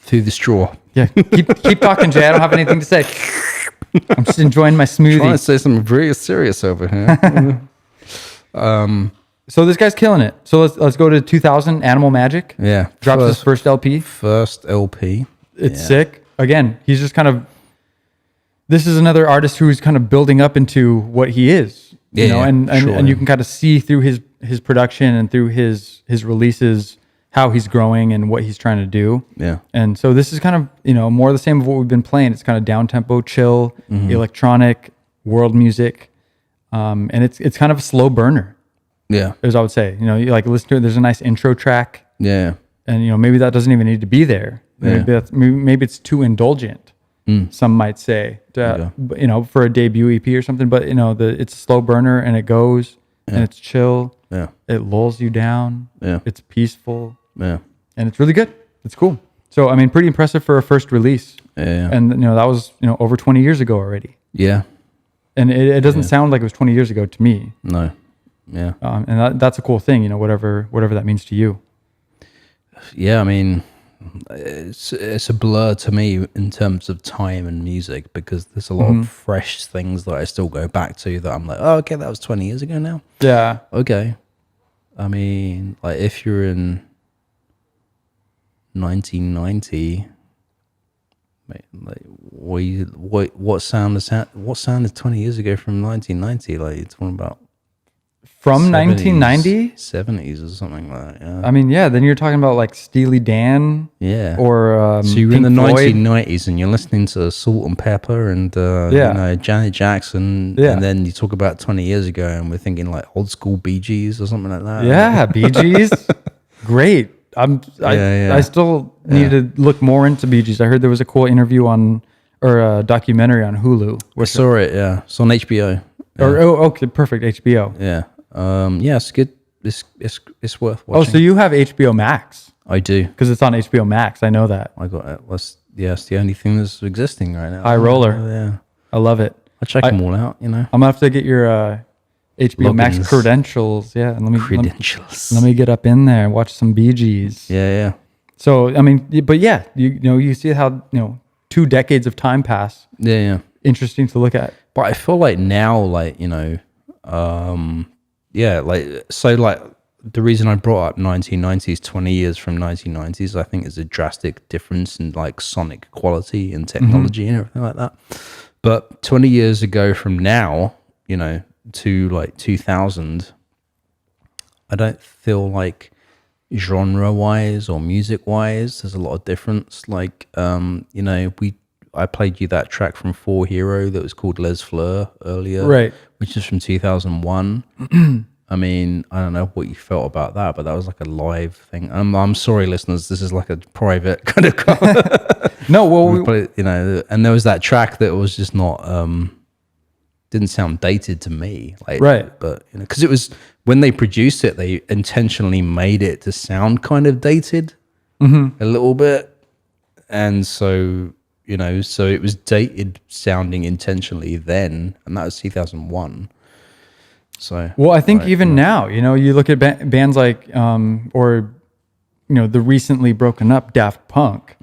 [SPEAKER 2] through the straw.
[SPEAKER 3] Yeah. Keep talking, Jay. I don't have anything to say. I'm just enjoying my smoothie.
[SPEAKER 2] Trying to say something very serious over here.
[SPEAKER 3] So this guy's killing it. So let's go to 2000. Animal Magic.
[SPEAKER 2] Yeah.
[SPEAKER 3] Drops his first LP.
[SPEAKER 2] First LP.
[SPEAKER 3] It's sick. Again, he's just kind of. This is another artist who's kind of building up into what he is. And you can kind of see through his production and through his releases how he's growing and what he's trying to do.
[SPEAKER 2] Yeah.
[SPEAKER 3] And so this is kind of more of the same of what we've been playing. It's kind of down tempo, chill, electronic, world music, and it's kind of a slow burner.
[SPEAKER 2] Yeah.
[SPEAKER 3] As I would say, you like listen to it. There's a nice intro track,
[SPEAKER 2] Yeah.
[SPEAKER 3] and maybe that doesn't even need to be there.
[SPEAKER 2] Yeah.
[SPEAKER 3] Maybe it's too indulgent. Some might say, for a debut EP or something. But it's a slow burner and it goes and it's chill.
[SPEAKER 2] Yeah.
[SPEAKER 3] It lulls you down.
[SPEAKER 2] Yeah.
[SPEAKER 3] It's peaceful.
[SPEAKER 2] Yeah.
[SPEAKER 3] And it's really good. It's cool. So I mean, pretty impressive for a first release.
[SPEAKER 2] Yeah.
[SPEAKER 3] And that was over 20 years ago already.
[SPEAKER 2] Yeah.
[SPEAKER 3] And it doesn't sound like it was 20 years ago to me.
[SPEAKER 2] No. Yeah.
[SPEAKER 3] And that's a cool thing. Whatever that means to you.
[SPEAKER 2] Yeah. I mean, it's a blur to me in terms of time and music, because there's a lot of fresh things that I still go back to that I'm like, oh, okay, that was 20 years ago now.
[SPEAKER 3] Yeah.
[SPEAKER 2] Okay. I mean, like if you're in 1990, like what sound is 20 years ago from 1990? Like you're talking about
[SPEAKER 3] From 1990?
[SPEAKER 2] 70s or something like that. Yeah.
[SPEAKER 3] I mean, yeah. Then you're talking about like Steely Dan.
[SPEAKER 2] Yeah.
[SPEAKER 3] Or
[SPEAKER 2] so you're
[SPEAKER 3] Pink
[SPEAKER 2] in the
[SPEAKER 3] Floyd.
[SPEAKER 2] 1990s and you're listening to Salt and Pepper and Janet Jackson, and then you talk about 20 years ago and we're thinking like old school Bee Gees or something like that.
[SPEAKER 3] Yeah, Bee Gees. Great. I still need to look more into Bee Gees. I heard there was a cool interview or a documentary on Hulu.
[SPEAKER 2] I saw it. Yeah, it's on HBO.
[SPEAKER 3] Okay, perfect. HBO.
[SPEAKER 2] Yeah. Yeah, it's good. it's worth
[SPEAKER 3] Oh,
[SPEAKER 2] watching.
[SPEAKER 3] so you have HBO Max
[SPEAKER 2] I do.
[SPEAKER 3] because it's on HBO Max. I know that.
[SPEAKER 2] I got it. It's the only thing that's existing right now.
[SPEAKER 3] High roller.
[SPEAKER 2] Yeah.
[SPEAKER 3] I love it.
[SPEAKER 2] I check them all out, you know.
[SPEAKER 3] I'm gonna have to get your HBO Max
[SPEAKER 2] Logins.
[SPEAKER 3] credentials. Yeah, and
[SPEAKER 2] Credentials.
[SPEAKER 3] let me get up in there and watch some Bee Gees.
[SPEAKER 2] Yeah.
[SPEAKER 3] So I mean, but yeah, you know, you see how 2 decades of time pass.
[SPEAKER 2] Yeah.
[SPEAKER 3] Interesting to look at.
[SPEAKER 2] But I feel like now, like, like the reason I brought up 1990s, 20 years from 1990s, I think is a drastic difference in like sonic quality and technology and everything like that. But 20 years ago from now, to like 2000, I don't feel like genre wise or music wise there's a lot of difference. Like I played you that track from 4 Hero that was called Les Fleur earlier,
[SPEAKER 3] Right.
[SPEAKER 2] which is from 2001. I mean, I don't know what you felt about that, but that was like a live thing. I'm sorry, listeners, this is like a private kind of
[SPEAKER 3] No, well,
[SPEAKER 2] but, and there was that track that was just not didn't sound dated to me, like,
[SPEAKER 3] Right.
[SPEAKER 2] But because it was when they produced it, they intentionally made it to sound kind of dated a little bit, and so so it was dated sounding intentionally then, and that was 2001. So
[SPEAKER 3] well, I think even now, you look at bands like the recently broken up Daft Punk.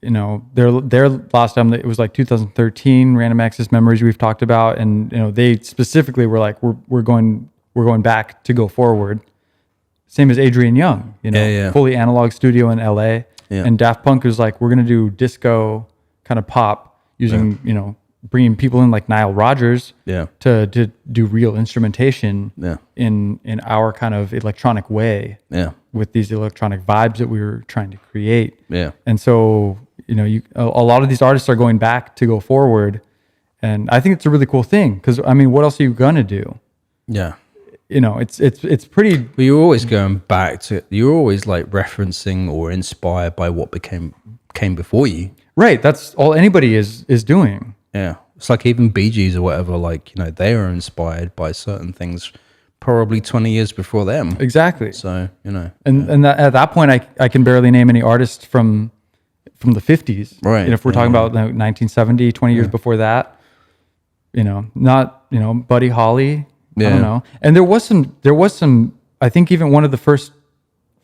[SPEAKER 3] Their last album, it was like 2013, Random Access Memories we've talked about, and they specifically were like we're going back to go forward. Same as Adrian Young, fully analog studio in LA, and Daft Punk was like we're gonna do disco kind of pop using bringing people in like Nile Rodgers to do real instrumentation in our kind of electronic way with these electronic vibes that we were trying to create. And so a lot of these artists are going back to go forward, and I think it's a really cool thing because I mean, what else are you gonna do? It's pretty.
[SPEAKER 2] But you're always going back to. You're always like referencing or inspired by what came before you.
[SPEAKER 3] Right. That's all anybody is doing.
[SPEAKER 2] Yeah. It's like even Bee Gees or whatever. Like they are inspired by certain things, probably 20 years before them.
[SPEAKER 3] Exactly.
[SPEAKER 2] So
[SPEAKER 3] and at that point, I can barely name any artists from the 50s.
[SPEAKER 2] Right.
[SPEAKER 3] If we're talking about 1970, 20 years before that. Not Buddy Holly. I don't know. And there was some. I think even one of the first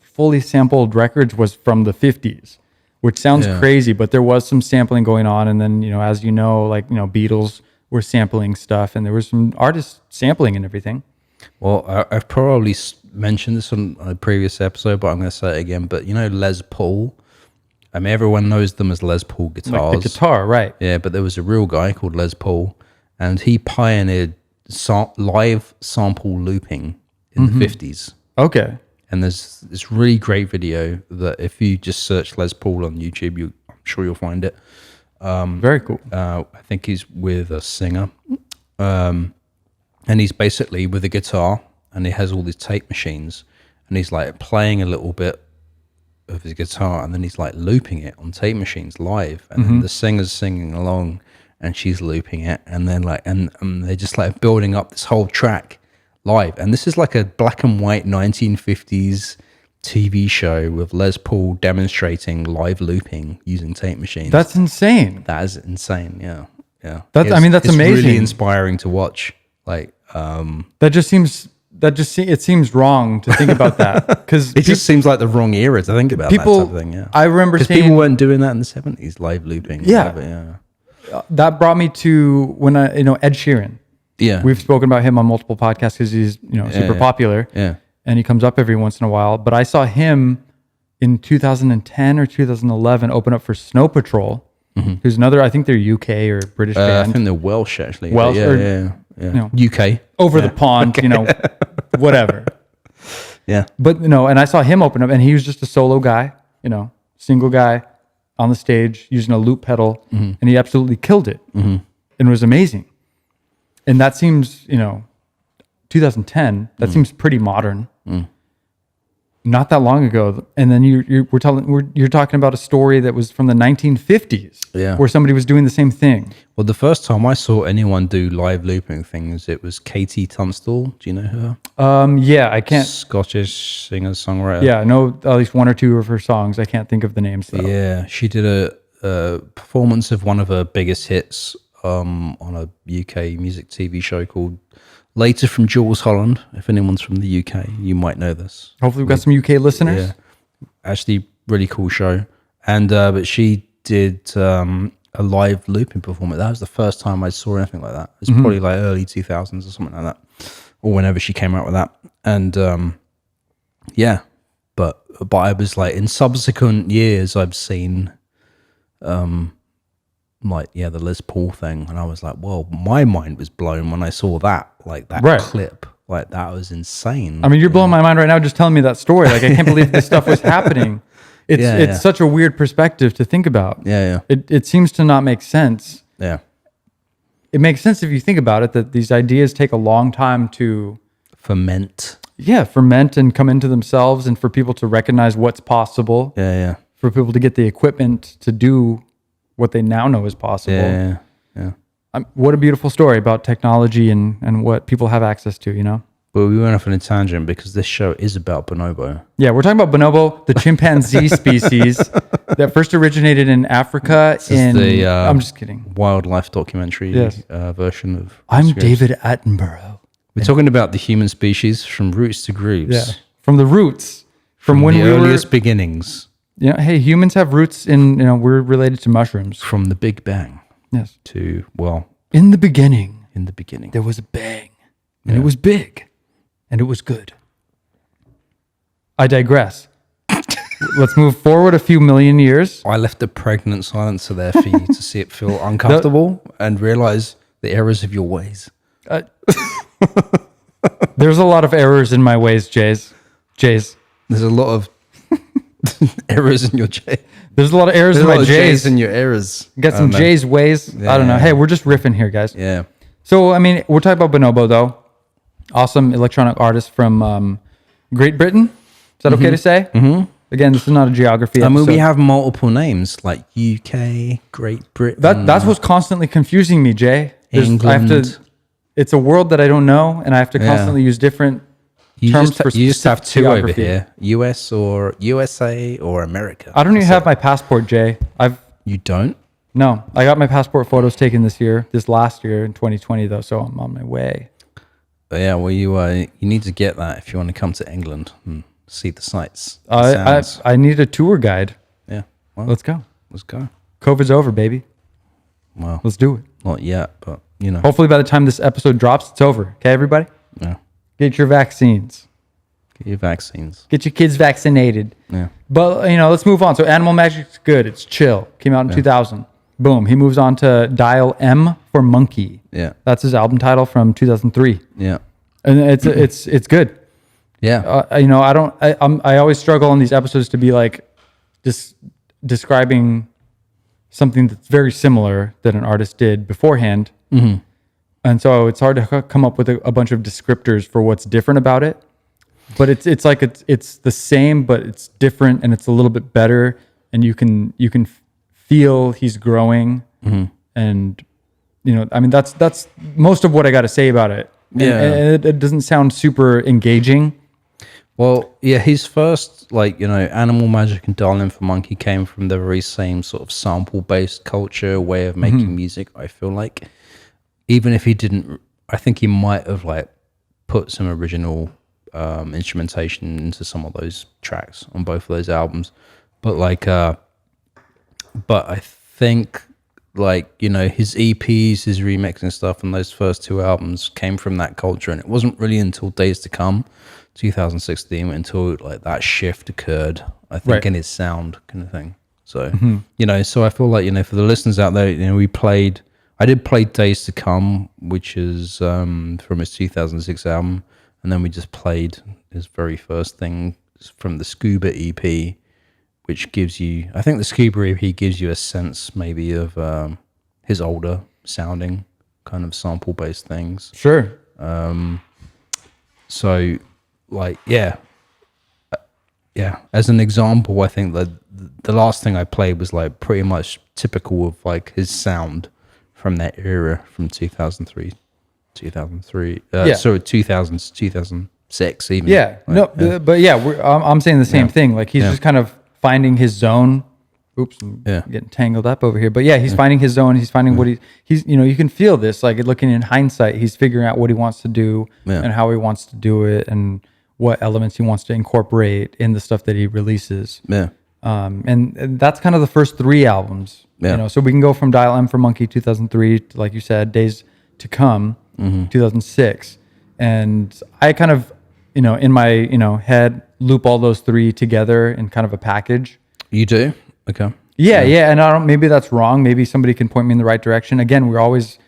[SPEAKER 3] fully sampled records was from the 50s, which sounds crazy, but there was some sampling going on. And then as Beatles were sampling stuff, and there was some artists sampling and everything.
[SPEAKER 2] Well, I've probably mentioned this on a previous episode, but I'm going to say it again. But Les Paul. I mean, everyone knows them as Les Paul guitars.
[SPEAKER 3] Like the guitar, right?
[SPEAKER 2] Yeah, but there was a real guy called Les Paul, and he pioneered live sample looping in the 50s.
[SPEAKER 3] Okay.
[SPEAKER 2] And there's this really great video that if you just search Les Paul on YouTube, I'm sure you'll find it.
[SPEAKER 3] Very cool.
[SPEAKER 2] I think he's with a singer. And he's basically with a guitar, and he has all these tape machines, and he's like playing a little bit of his guitar, and then he's like looping it on tape machines live, and then the singer's singing along, and she's looping it, and then and they're just like building up this whole track live. And this is like a black and white 1950s TV show with Les Paul demonstrating live looping using tape machines.
[SPEAKER 3] That's insane.
[SPEAKER 2] That is insane. Yeah.
[SPEAKER 3] That's
[SPEAKER 2] It's
[SPEAKER 3] amazing.
[SPEAKER 2] really inspiring to watch. Like,
[SPEAKER 3] it seems wrong to think about that because
[SPEAKER 2] it just seems like the wrong era to think about
[SPEAKER 3] people,
[SPEAKER 2] that type of thing. Yeah.
[SPEAKER 3] I remember
[SPEAKER 2] because
[SPEAKER 3] saying
[SPEAKER 2] people weren't doing that in the 70s, live looping.
[SPEAKER 3] Yeah.
[SPEAKER 2] Whatever,
[SPEAKER 3] that brought me to when Ed Sheeran.
[SPEAKER 2] Yeah.
[SPEAKER 3] We've spoken about him on multiple podcasts because he's super popular.
[SPEAKER 2] Yeah.
[SPEAKER 3] And he comes up every once in a while. But I saw him in 2010 or 2011 open up for Snow Patrol, who's another, I think they're UK or British band.
[SPEAKER 2] I think they're Welsh actually.
[SPEAKER 3] Welsh,
[SPEAKER 2] yeah. UK.
[SPEAKER 3] Over the pond, whatever.
[SPEAKER 2] Yeah.
[SPEAKER 3] But and I saw him open up, and he was just a solo guy, single guy on the stage using a loop pedal, and he absolutely killed it, and it was amazing. And that seems, 2010. That seems pretty modern. not that long ago, and then you're talking about a story that was from the 1950s,
[SPEAKER 2] Yeah.
[SPEAKER 3] where somebody was doing the same thing.
[SPEAKER 2] Well, the first time I saw anyone do live looping things, it was Katie Tunstall. Do you know her?
[SPEAKER 3] Yeah, I can't.
[SPEAKER 2] Scottish singer songwriter.
[SPEAKER 3] Yeah, I know at least one or two of her songs. I can't think of the names though.
[SPEAKER 2] Yeah, she did a performance of one of her biggest hits on a UK music TV show called Later from Jules Holland. If anyone's from the UK, you might know this.
[SPEAKER 3] Hopefully, we've got some UK listeners.
[SPEAKER 2] Yeah, actually, really cool show. And but she did a live looping performance. That was the first time I saw anything like that. It's probably like early 2000s or something like that, or whenever she came out with that. And yeah, but I was like, in subsequent years, I've seen the Les Paul thing, and I was like, well, my mind was blown when I saw that, like that
[SPEAKER 3] Right.
[SPEAKER 2] clip. Like, that was insane.
[SPEAKER 3] I mean, you're blowing my mind right now just telling me that story. Like, I can't believe this stuff was happening. It's such a weird perspective to think about.
[SPEAKER 2] Yeah.
[SPEAKER 3] It seems to not make sense.
[SPEAKER 2] Yeah.
[SPEAKER 3] It makes sense if you think about it, that these ideas take a long time to
[SPEAKER 2] Ferment.
[SPEAKER 3] ferment and come into themselves, and for people to recognize what's possible,
[SPEAKER 2] Yeah.
[SPEAKER 3] for people to get the equipment to do what they now know is possible.
[SPEAKER 2] Yeah.
[SPEAKER 3] What a beautiful story about technology and what people have access to, you know?
[SPEAKER 2] But we went off on a tangent because this show is about bonobo.
[SPEAKER 3] Yeah, we're talking about bonobo, the chimpanzee species that first originated in Africa. I'm just kidding.
[SPEAKER 2] Wildlife documentary
[SPEAKER 3] Yes.
[SPEAKER 2] version of.
[SPEAKER 3] I'm
[SPEAKER 2] series.
[SPEAKER 3] David Attenborough.
[SPEAKER 2] We're talking about the human species from roots to grooves.
[SPEAKER 3] Yeah, from the roots, from when
[SPEAKER 2] the
[SPEAKER 3] we
[SPEAKER 2] earliest
[SPEAKER 3] were.
[SPEAKER 2] beginnings.
[SPEAKER 3] You know, hey, humans have roots in. You know, we're related to mushrooms.
[SPEAKER 2] From the Big Bang
[SPEAKER 3] Yes.
[SPEAKER 2] to, well,
[SPEAKER 3] In the beginning,
[SPEAKER 2] in the beginning.
[SPEAKER 3] there was a bang, and it was big, and it was good. I digress. Let's move forward a few million years.
[SPEAKER 2] I left a pregnant silencer there for you to see it feel uncomfortable and realize the errors of your ways.
[SPEAKER 3] There's a lot of errors in my ways, Jays.
[SPEAKER 2] There's a lot of errors in your J.
[SPEAKER 3] There's a lot of errors
[SPEAKER 2] There's
[SPEAKER 3] in
[SPEAKER 2] a lot
[SPEAKER 3] my
[SPEAKER 2] of
[SPEAKER 3] J's.
[SPEAKER 2] J's in your errors.
[SPEAKER 3] Got some
[SPEAKER 2] I don't know.
[SPEAKER 3] J's ways. I don't know.
[SPEAKER 2] Yeah.
[SPEAKER 3] Hey, we're just riffing here, guys.
[SPEAKER 2] Yeah.
[SPEAKER 3] So, I mean, we're talking about Bonobo, though. Awesome electronic artist from Great Britain. Is that okay to say? Mm-hmm. Again, this is not a geography
[SPEAKER 2] I mean,
[SPEAKER 3] episode.
[SPEAKER 2] we have multiple names like UK, Great Britain.
[SPEAKER 3] That's what's constantly confusing me, Jay.
[SPEAKER 2] England.
[SPEAKER 3] It's a world that I don't know, and I have to constantly use different terms for
[SPEAKER 2] You just have
[SPEAKER 3] specific
[SPEAKER 2] two over
[SPEAKER 3] geography.
[SPEAKER 2] here: US or USA or America.
[SPEAKER 3] I don't even have my passport, Jay.
[SPEAKER 2] You don't?
[SPEAKER 3] No, I got my passport photos taken this last year in 2020, though, so I'm on my way.
[SPEAKER 2] But yeah, well, you need to get that if you want to come to England and see the sights. the sounds.
[SPEAKER 3] I need a tour guide.
[SPEAKER 2] Yeah. Well,
[SPEAKER 3] Let's go.
[SPEAKER 2] let's go.
[SPEAKER 3] COVID's over, baby.
[SPEAKER 2] Well,
[SPEAKER 3] Let's do it.
[SPEAKER 2] not yet, but you know.
[SPEAKER 3] Hopefully, by the time this episode drops, it's over. Okay, everybody?
[SPEAKER 2] Yeah.
[SPEAKER 3] Get your vaccines.
[SPEAKER 2] Get your vaccines.
[SPEAKER 3] Get your kids vaccinated.
[SPEAKER 2] Yeah.
[SPEAKER 3] But, let's move on. So, Animal Magic's good. It's chill. Came out in 2000. Boom. He moves on to Dial M for Monkey.
[SPEAKER 2] Yeah.
[SPEAKER 3] That's his album title from 2003.
[SPEAKER 2] Yeah.
[SPEAKER 3] And it's good.
[SPEAKER 2] Yeah.
[SPEAKER 3] I always struggle on these episodes to be like just describing something that's very similar that an artist did beforehand. Mm-hmm. And so it's hard to come up with a bunch of descriptors for what's different about it. But it's like it's the same, but it's different, and it's a little bit better. And you can feel he's growing. Mm-hmm. And I mean that's most of what I got to say about it.
[SPEAKER 2] Yeah.
[SPEAKER 3] And it doesn't sound super engaging.
[SPEAKER 2] Well, yeah, his first, Animal Magic and Darling for Monkey came from the very same sort of sample-based culture, way of making music, I feel like. Even if he didn't, I think he might have, put some original instrumentation into some of those tracks on both of those albums. But, but I think, his EPs, his remixing stuff, and those first two albums came from that culture. And it wasn't really until Days to Come, 2016, until that shift occurred, I think,
[SPEAKER 3] Right.
[SPEAKER 2] in his sound kind of thing. So, so I feel like, for the listeners out there, I did play Days to Come, which is from his 2006 album. And then we just played his very first thing from the Scuba EP, which gives you, I think the Scuba EP gives you a sense maybe of his older sounding kind of sample-based things.
[SPEAKER 3] Sure.
[SPEAKER 2] So, yeah, yeah, as an example, I think that the last thing I played was like pretty much typical of like his sound from that era, from 2003,
[SPEAKER 3] Yeah.
[SPEAKER 2] sorry, 2000s, 2006 even.
[SPEAKER 3] Yeah,
[SPEAKER 2] Like,
[SPEAKER 3] no, but yeah, I'm saying the same thing. Like he's just kind of finding his zone. Oops, I'm getting tangled up over here. But yeah, he's finding his zone. He's finding what he's you can feel this. Like looking in hindsight, he's figuring out what he wants to do and how he wants to do it and what elements he wants to incorporate in the stuff that he releases.
[SPEAKER 2] Yeah.
[SPEAKER 3] And that's kind of the first 3 albums.
[SPEAKER 2] Yeah.
[SPEAKER 3] So we can go from Dial M for Monkey 2003 to, like you said, Days to Come 2006. And I kind of, in my, head loop all those 3 together in kind of a package.
[SPEAKER 2] You do? Okay.
[SPEAKER 3] Yeah. And maybe that's wrong. Maybe somebody can point me in the right direction. Again, I always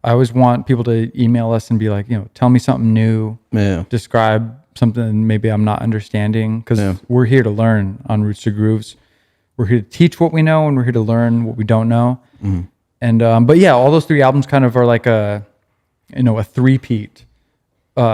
[SPEAKER 3] want people to email us and be like, tell me something new.
[SPEAKER 2] Yeah.
[SPEAKER 3] Describe something maybe I'm not understanding, because we're here to learn on Roots to Grooves. We're here to teach what we know, and we're here to learn what we don't know. And but yeah, all those 3 albums kind of are like a three-peat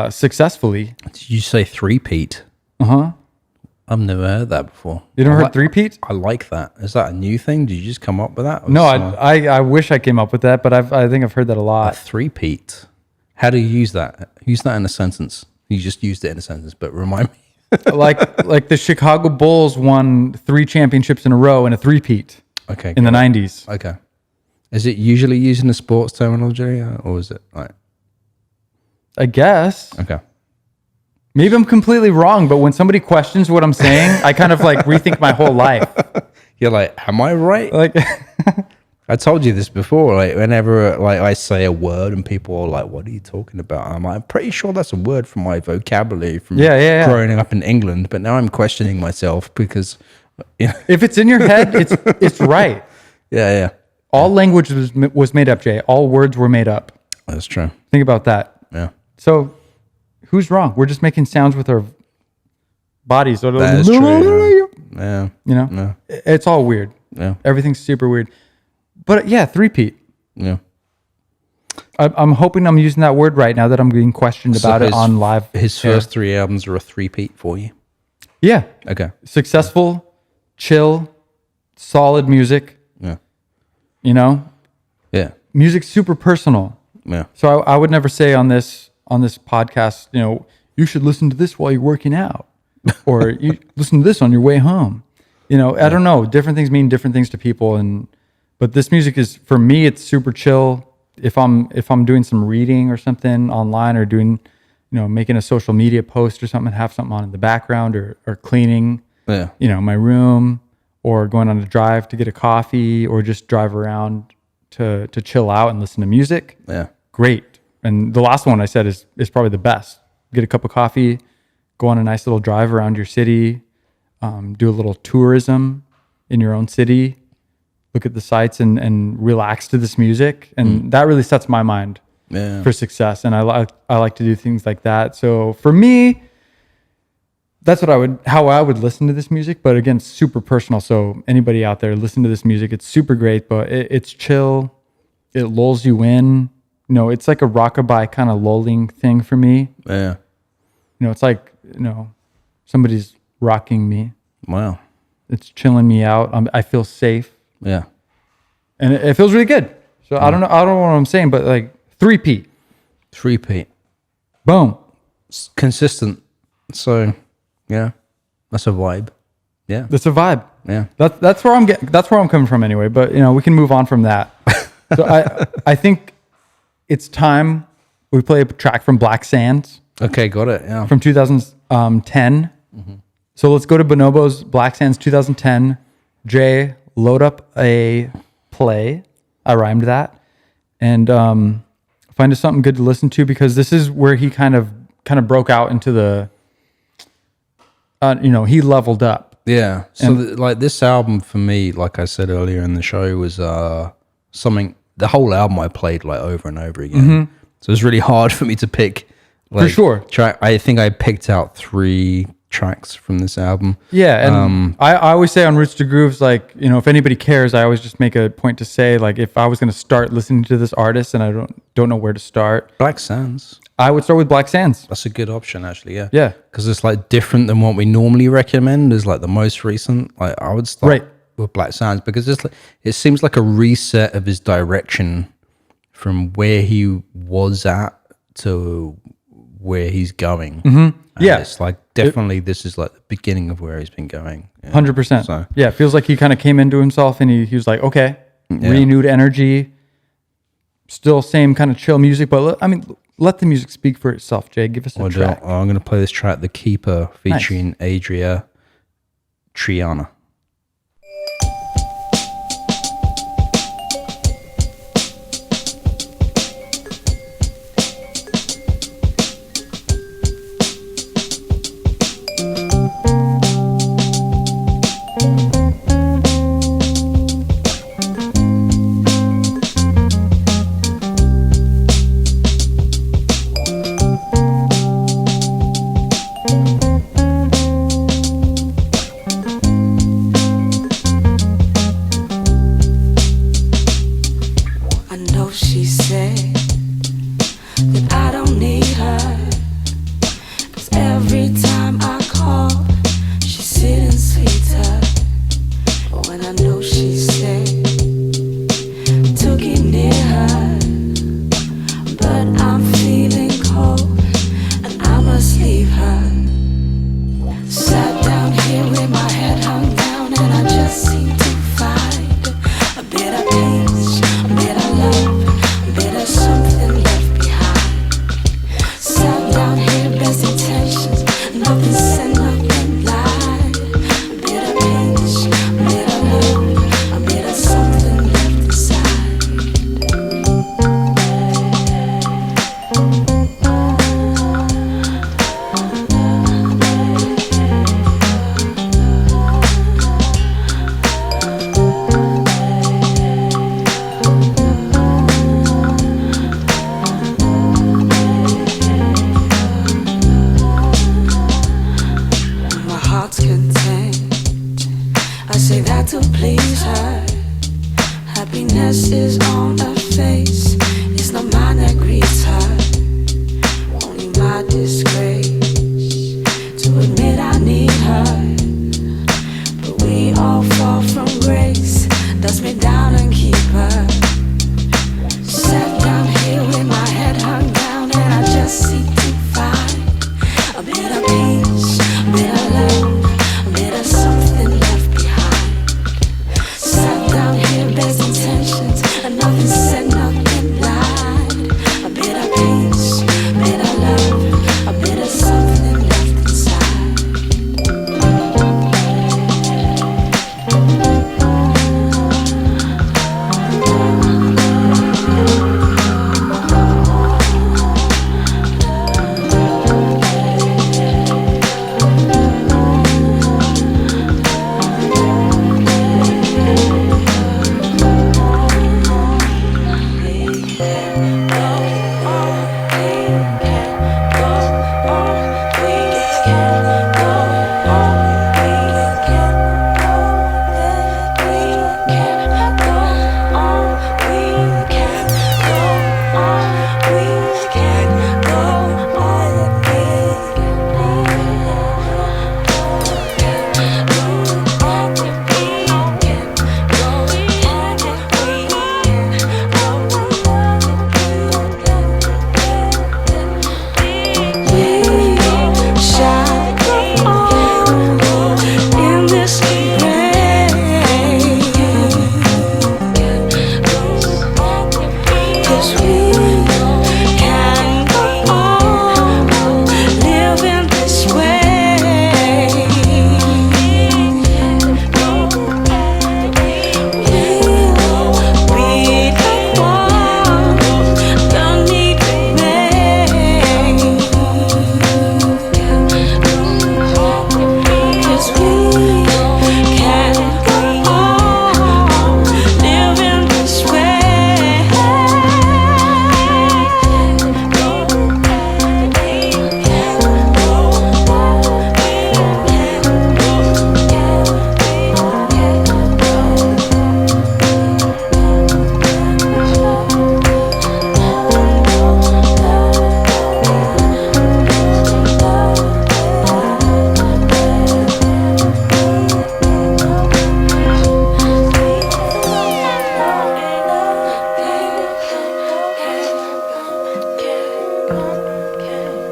[SPEAKER 3] successfully.
[SPEAKER 2] Did you say three-peat? I've never heard that before.
[SPEAKER 3] You never heard three-peat?
[SPEAKER 2] I like that. Is that a new thing? Did you just come up with that?
[SPEAKER 3] No, I wish I came up with that, but I think I've heard that a
[SPEAKER 2] A
[SPEAKER 3] lot.
[SPEAKER 2] three-peat. How do you use that? Use that in a sentence. You just used it in a sentence, but remind me.
[SPEAKER 3] like the Chicago Bulls won 3 championships in a row in a three-peat.
[SPEAKER 2] Okay.
[SPEAKER 3] In the 90s.
[SPEAKER 2] Okay. Is it usually used in a sports terminology, or is it like?
[SPEAKER 3] I guess.
[SPEAKER 2] Okay.
[SPEAKER 3] Maybe I'm completely wrong, but when somebody questions what I'm saying, I kind of like rethink my whole life.
[SPEAKER 2] You're like, am I right?
[SPEAKER 3] Like,
[SPEAKER 2] I told you this before. Like, whenever like I say a word and people are like, "What are you talking about?" I'm pretty sure that's a word from my vocabulary from growing up in England. But now I'm questioning myself because,
[SPEAKER 3] if it's in your head, it's right.
[SPEAKER 2] Yeah.
[SPEAKER 3] All language was made up, Jay. All words were made up.
[SPEAKER 2] That's true.
[SPEAKER 3] Think about that.
[SPEAKER 2] Yeah.
[SPEAKER 3] So, who's wrong? We're just making sounds with our bodies.
[SPEAKER 2] That's true. Yeah. Yeah.
[SPEAKER 3] It's all weird.
[SPEAKER 2] Yeah.
[SPEAKER 3] Everything's super weird. But yeah, three-peat.
[SPEAKER 2] Yeah.
[SPEAKER 3] I'm hoping I'm using that word right now that I'm being questioned about it on live.
[SPEAKER 2] His first 3 albums are a three-peat for you.
[SPEAKER 3] Yeah.
[SPEAKER 2] Okay.
[SPEAKER 3] Successful, chill, solid music.
[SPEAKER 2] Yeah. Yeah.
[SPEAKER 3] Music's super personal.
[SPEAKER 2] Yeah.
[SPEAKER 3] So I would never say on this podcast, you should listen to this while you're working out, or you listen to this on your way home. I don't know. Different things mean different things to people, but this music is, for me, it's super chill. If I'm doing some reading or something online, or doing, making a social media post or something, have something on in the background, or cleaning, my room, or going on a drive to get a coffee, or just drive around to chill out and listen to music.
[SPEAKER 2] Yeah.
[SPEAKER 3] Great. And the last one I said is probably the best. Get a cup of coffee, go on a nice little drive around your city, do a little tourism in your own city, look at the sights and relax to this music. And that really sets my mind for success. And I like to do things like that. So for me, that's how I would listen to this music. But again, super personal. So anybody out there, listen to this music. It's super great, but it's chill. It lulls you in. It's like a rockabye kind of lulling thing for me.
[SPEAKER 2] Yeah.
[SPEAKER 3] It's like, somebody's rocking me.
[SPEAKER 2] Wow.
[SPEAKER 3] It's chilling me out. I feel safe.
[SPEAKER 2] Yeah.
[SPEAKER 3] And it feels really good. So I don't know what I'm saying, but like three-peat. Boom.
[SPEAKER 2] It's consistent. So, yeah, that's a vibe. Yeah.
[SPEAKER 3] That's a vibe.
[SPEAKER 2] Yeah.
[SPEAKER 3] That's where I'm coming from anyway, but we can move on from that. So I think it's time we play a track from Black Sands.
[SPEAKER 2] Okay, got it. Yeah.
[SPEAKER 3] From 2010. So let's go to Bonobo's Black Sands 2010. Jay, load up a play. I rhymed that. And find us something good to listen to, because this is where he kind of broke out into the, he leveled up.
[SPEAKER 2] Yeah. So this album for me, like I said earlier in the show, was something, the whole album I played like over and over again. So it's really hard for me to pick. Like,
[SPEAKER 3] for sure.
[SPEAKER 2] Track. I think I picked out 3 tracks from this album.
[SPEAKER 3] Yeah, and I always say on Roots to Grooves, like, if anybody cares, I always just make a point to say, like, if I was going to start listening to this artist and I don't know where to start.
[SPEAKER 2] Black Sands.
[SPEAKER 3] I would start with Black Sands.
[SPEAKER 2] That's a good option, actually. Yeah.
[SPEAKER 3] Yeah.
[SPEAKER 2] Because it's like different than what we normally recommend. Is like the most recent. Like I would start
[SPEAKER 3] Right.
[SPEAKER 2] with Black Sands because it's like, it seems like a reset of his direction from where he was at to where he's going.
[SPEAKER 3] Yeah.
[SPEAKER 2] It's like definitely this is like the beginning of where he's been going. Yeah.
[SPEAKER 3] 100%.
[SPEAKER 2] So
[SPEAKER 3] Yeah, it feels like he kind of came into himself and he was like, okay, renewed energy, still same kind of chill music, but let the music speak for itself, Jay. Give us a track.
[SPEAKER 2] I'm going to play this track, The Keeper, featuring Andreya, Triana.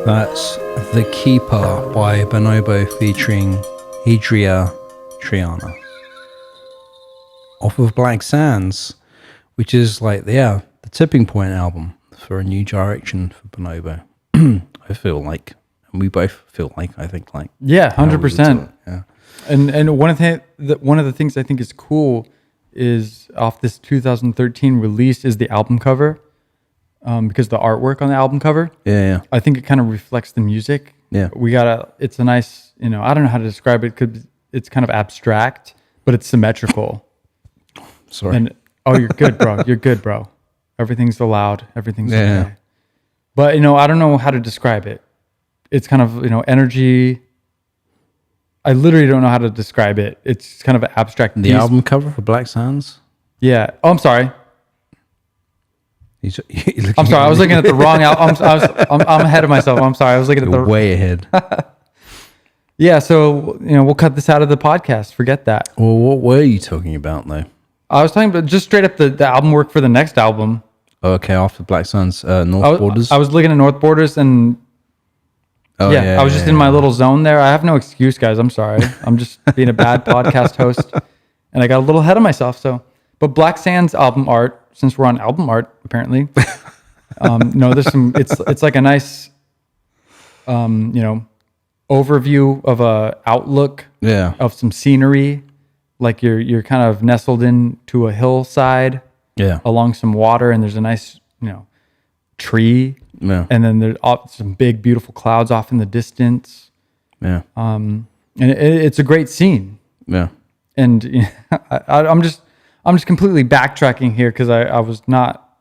[SPEAKER 2] That's The Keeper by Bonobo featuring Andreya, Triana. Off of Black Sands, which is like, the tipping point album for a new direction for Bonobo. I feel like, and we both feel like, I think like.
[SPEAKER 3] Yeah, 100%.
[SPEAKER 2] Yeah.
[SPEAKER 3] And one of the things I think is cool is off this 2013 release is the album cover, because the artwork on the album cover.
[SPEAKER 2] Yeah.
[SPEAKER 3] I think it kind of reflects the music.
[SPEAKER 2] Yeah.
[SPEAKER 3] It's a nice, I don't know how to describe it. It's kind of abstract, but it's symmetrical.
[SPEAKER 2] Sorry.
[SPEAKER 3] And you're good, bro. You're good, bro. Everything's allowed. Everything's okay. But I don't know how to describe it. It's kind of energy. I literally don't know how to describe it. It's kind of an abstract.
[SPEAKER 2] The album cover for Black Sands.
[SPEAKER 3] Yeah. Oh, I'm sorry.
[SPEAKER 2] I'm
[SPEAKER 3] sorry. I was looking at the wrong album. I'm ahead of myself. I'm sorry. I was looking at
[SPEAKER 2] You're way ahead.
[SPEAKER 3] Yeah. So we'll cut this out of the podcast. Forget that.
[SPEAKER 2] Well, what were you talking about though?
[SPEAKER 3] I was talking about just straight up the album work for the next album.
[SPEAKER 2] Okay, after Black Sands, North Borders.
[SPEAKER 3] I was looking at North Borders and I was just in my little zone there. I have no excuse, guys. I'm sorry. I'm just being a bad podcast host, and I got a little ahead of myself. So, but Black Sands album art, since we're on album art, apparently, there's some. It's like a nice, overview of a outlook.
[SPEAKER 2] Yeah.
[SPEAKER 3] Of some scenery, like you're kind of nestled into a hillside.
[SPEAKER 2] Yeah.
[SPEAKER 3] Along some water, and there's a nice, tree.
[SPEAKER 2] Yeah.
[SPEAKER 3] And then there's some big, beautiful clouds off in the distance.
[SPEAKER 2] Yeah.
[SPEAKER 3] And it's a great scene.
[SPEAKER 2] Yeah.
[SPEAKER 3] And I'm just completely backtracking here because I was not.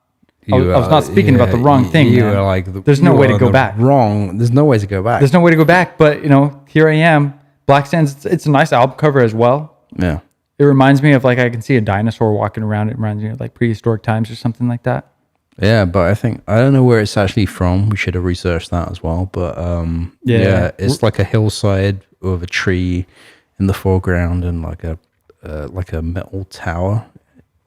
[SPEAKER 3] I was not speaking about the wrong thing.
[SPEAKER 2] You were like,
[SPEAKER 3] there's no way to go back.
[SPEAKER 2] Wrong. There's no way to go back.
[SPEAKER 3] There's no way to go back. But here I am. Black Sands. It's a nice album cover as well.
[SPEAKER 2] Yeah.
[SPEAKER 3] It reminds me of I can see a dinosaur walking around. It reminds me of prehistoric times or something like that.
[SPEAKER 2] Yeah, but I don't know where it's actually from. We should have researched that as well. But it's like a hillside with a tree in the foreground and like a metal tower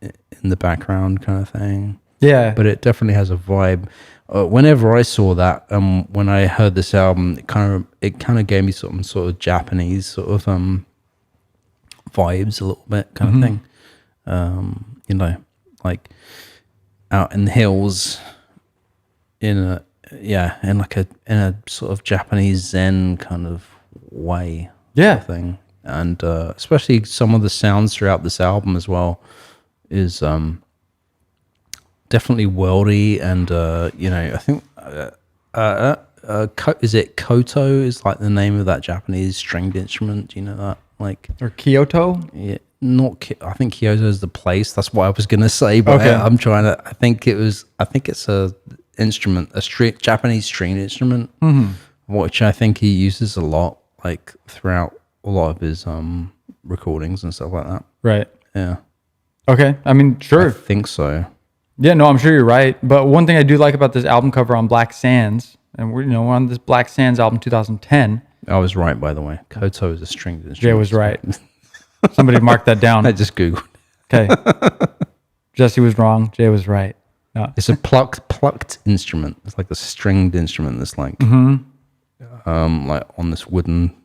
[SPEAKER 2] in the background kind of thing.
[SPEAKER 3] Yeah,
[SPEAKER 2] but it definitely has a vibe. Whenever I saw that, when I heard this album, it kind of gave me some sort of Japanese sort of vibes a little bit kind of thing. Like out in the hills in a sort of Japanese Zen kind of way.
[SPEAKER 3] Yeah.
[SPEAKER 2] Thing. And especially some of the sounds throughout this album as well is definitely worldy, and I think is it koto is like the name of that Japanese stringed instrument? Do you know that? Or
[SPEAKER 3] Kyoto?
[SPEAKER 2] Yeah, I think Kyoto is the place. That's what I was gonna say, but
[SPEAKER 3] okay.
[SPEAKER 2] I think it's a instrument, Japanese stringed instrument, which I think he uses a lot, throughout a lot of his recordings and stuff like that.
[SPEAKER 3] Right.
[SPEAKER 2] Yeah.
[SPEAKER 3] Okay. I mean, sure.
[SPEAKER 2] I think so.
[SPEAKER 3] Yeah, no, I'm sure you're right. But one thing I do like about this album cover on Black Sands, and we're on this Black Sands album 2010.
[SPEAKER 2] I was right, by the way. Koto is a stringed instrument.
[SPEAKER 3] Jay was right. Somebody mark that down.
[SPEAKER 2] I just Googled.
[SPEAKER 3] Okay. Jesse was wrong. Jay was right. No.
[SPEAKER 2] It's a plucked instrument. It's like a stringed instrument that's like on this wooden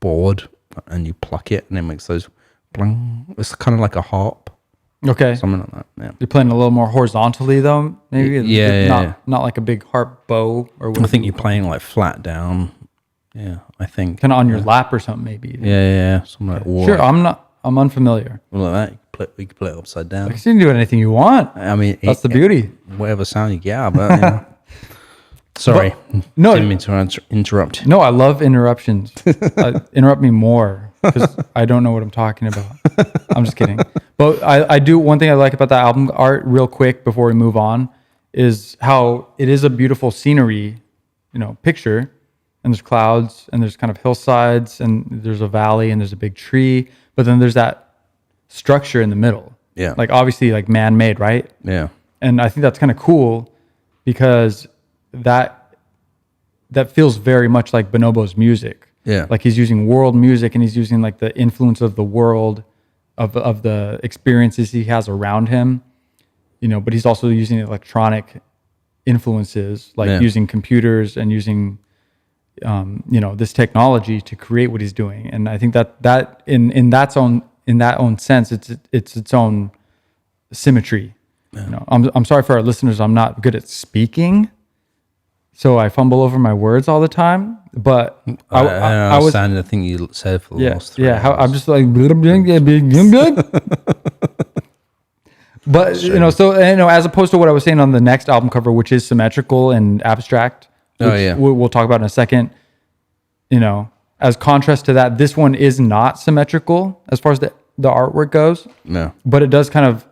[SPEAKER 2] board, and you pluck it, and it makes those bling. It's kind of like a harp.
[SPEAKER 3] Okay.
[SPEAKER 2] Something like that. Yeah.
[SPEAKER 3] You're playing a little more horizontally, though. Maybe. Not like a big harp bow or whatever.
[SPEAKER 2] I think you're playing flat down. Yeah, I think.
[SPEAKER 3] Kind of on your lap or something, maybe.
[SPEAKER 2] Yeah. Something like that.
[SPEAKER 3] Sure, I'm unfamiliar.
[SPEAKER 2] Well, like that, we can play it upside down.
[SPEAKER 3] You can do anything you want.
[SPEAKER 2] I mean,
[SPEAKER 3] that's the beauty.
[SPEAKER 2] Whatever sound you get, but sorry.
[SPEAKER 3] No,
[SPEAKER 2] didn't mean to interrupt.
[SPEAKER 3] No, I love interruptions. Interrupt me more because I don't know what I'm talking about. I'm just kidding. But I do. One thing I like about that album art, real quick before we move on, is how it is a beautiful scenery, picture. And there's clouds, and there's kind of hillsides, and there's a valley, and there's a big tree. But then there's that structure in the middle.
[SPEAKER 2] Yeah.
[SPEAKER 3] Obviously, man-made, right?
[SPEAKER 2] Yeah.
[SPEAKER 3] And I think that's kind of cool because that feels very much like Bonobo's music.
[SPEAKER 2] Yeah.
[SPEAKER 3] He's using world music, and he's using the influence of the world, of the experiences he has around him. But he's also using electronic influences, using computers and using this technology to create what he's doing. And I think that in that own sense, it's its own symmetry. I'm sorry for our listeners. I'm not good at speaking, so I fumble over my words all the time. But
[SPEAKER 2] I was understand the thing you said for the last 3 hours.
[SPEAKER 3] I'm just like, but as opposed to what I was saying on the next album cover, which is symmetrical and abstract, which we'll talk about in a second. As contrast to that, this one is not symmetrical as far as the artwork goes.
[SPEAKER 2] No,
[SPEAKER 3] but it does kind of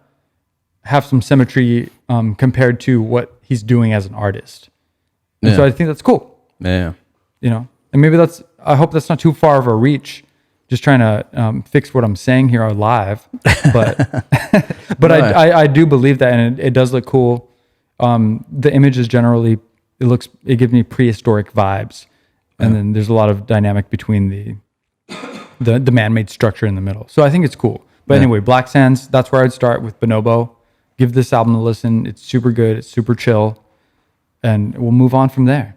[SPEAKER 3] have some symmetry compared to what he's doing as an artist. And so I think that's cool.
[SPEAKER 2] Yeah.
[SPEAKER 3] And maybe I hope that's not too far of a reach, just trying to fix what I'm saying here live. But but no. I do believe that, and it does look cool. The image is generally, it gives me prehistoric vibes. And then there's a lot of dynamic between the man-made structure in the middle. So I think it's cool. But anyway, Black Sands, that's where I'd start with Bonobo. Give this album a listen. It's super good. It's super chill. And we'll move on from there.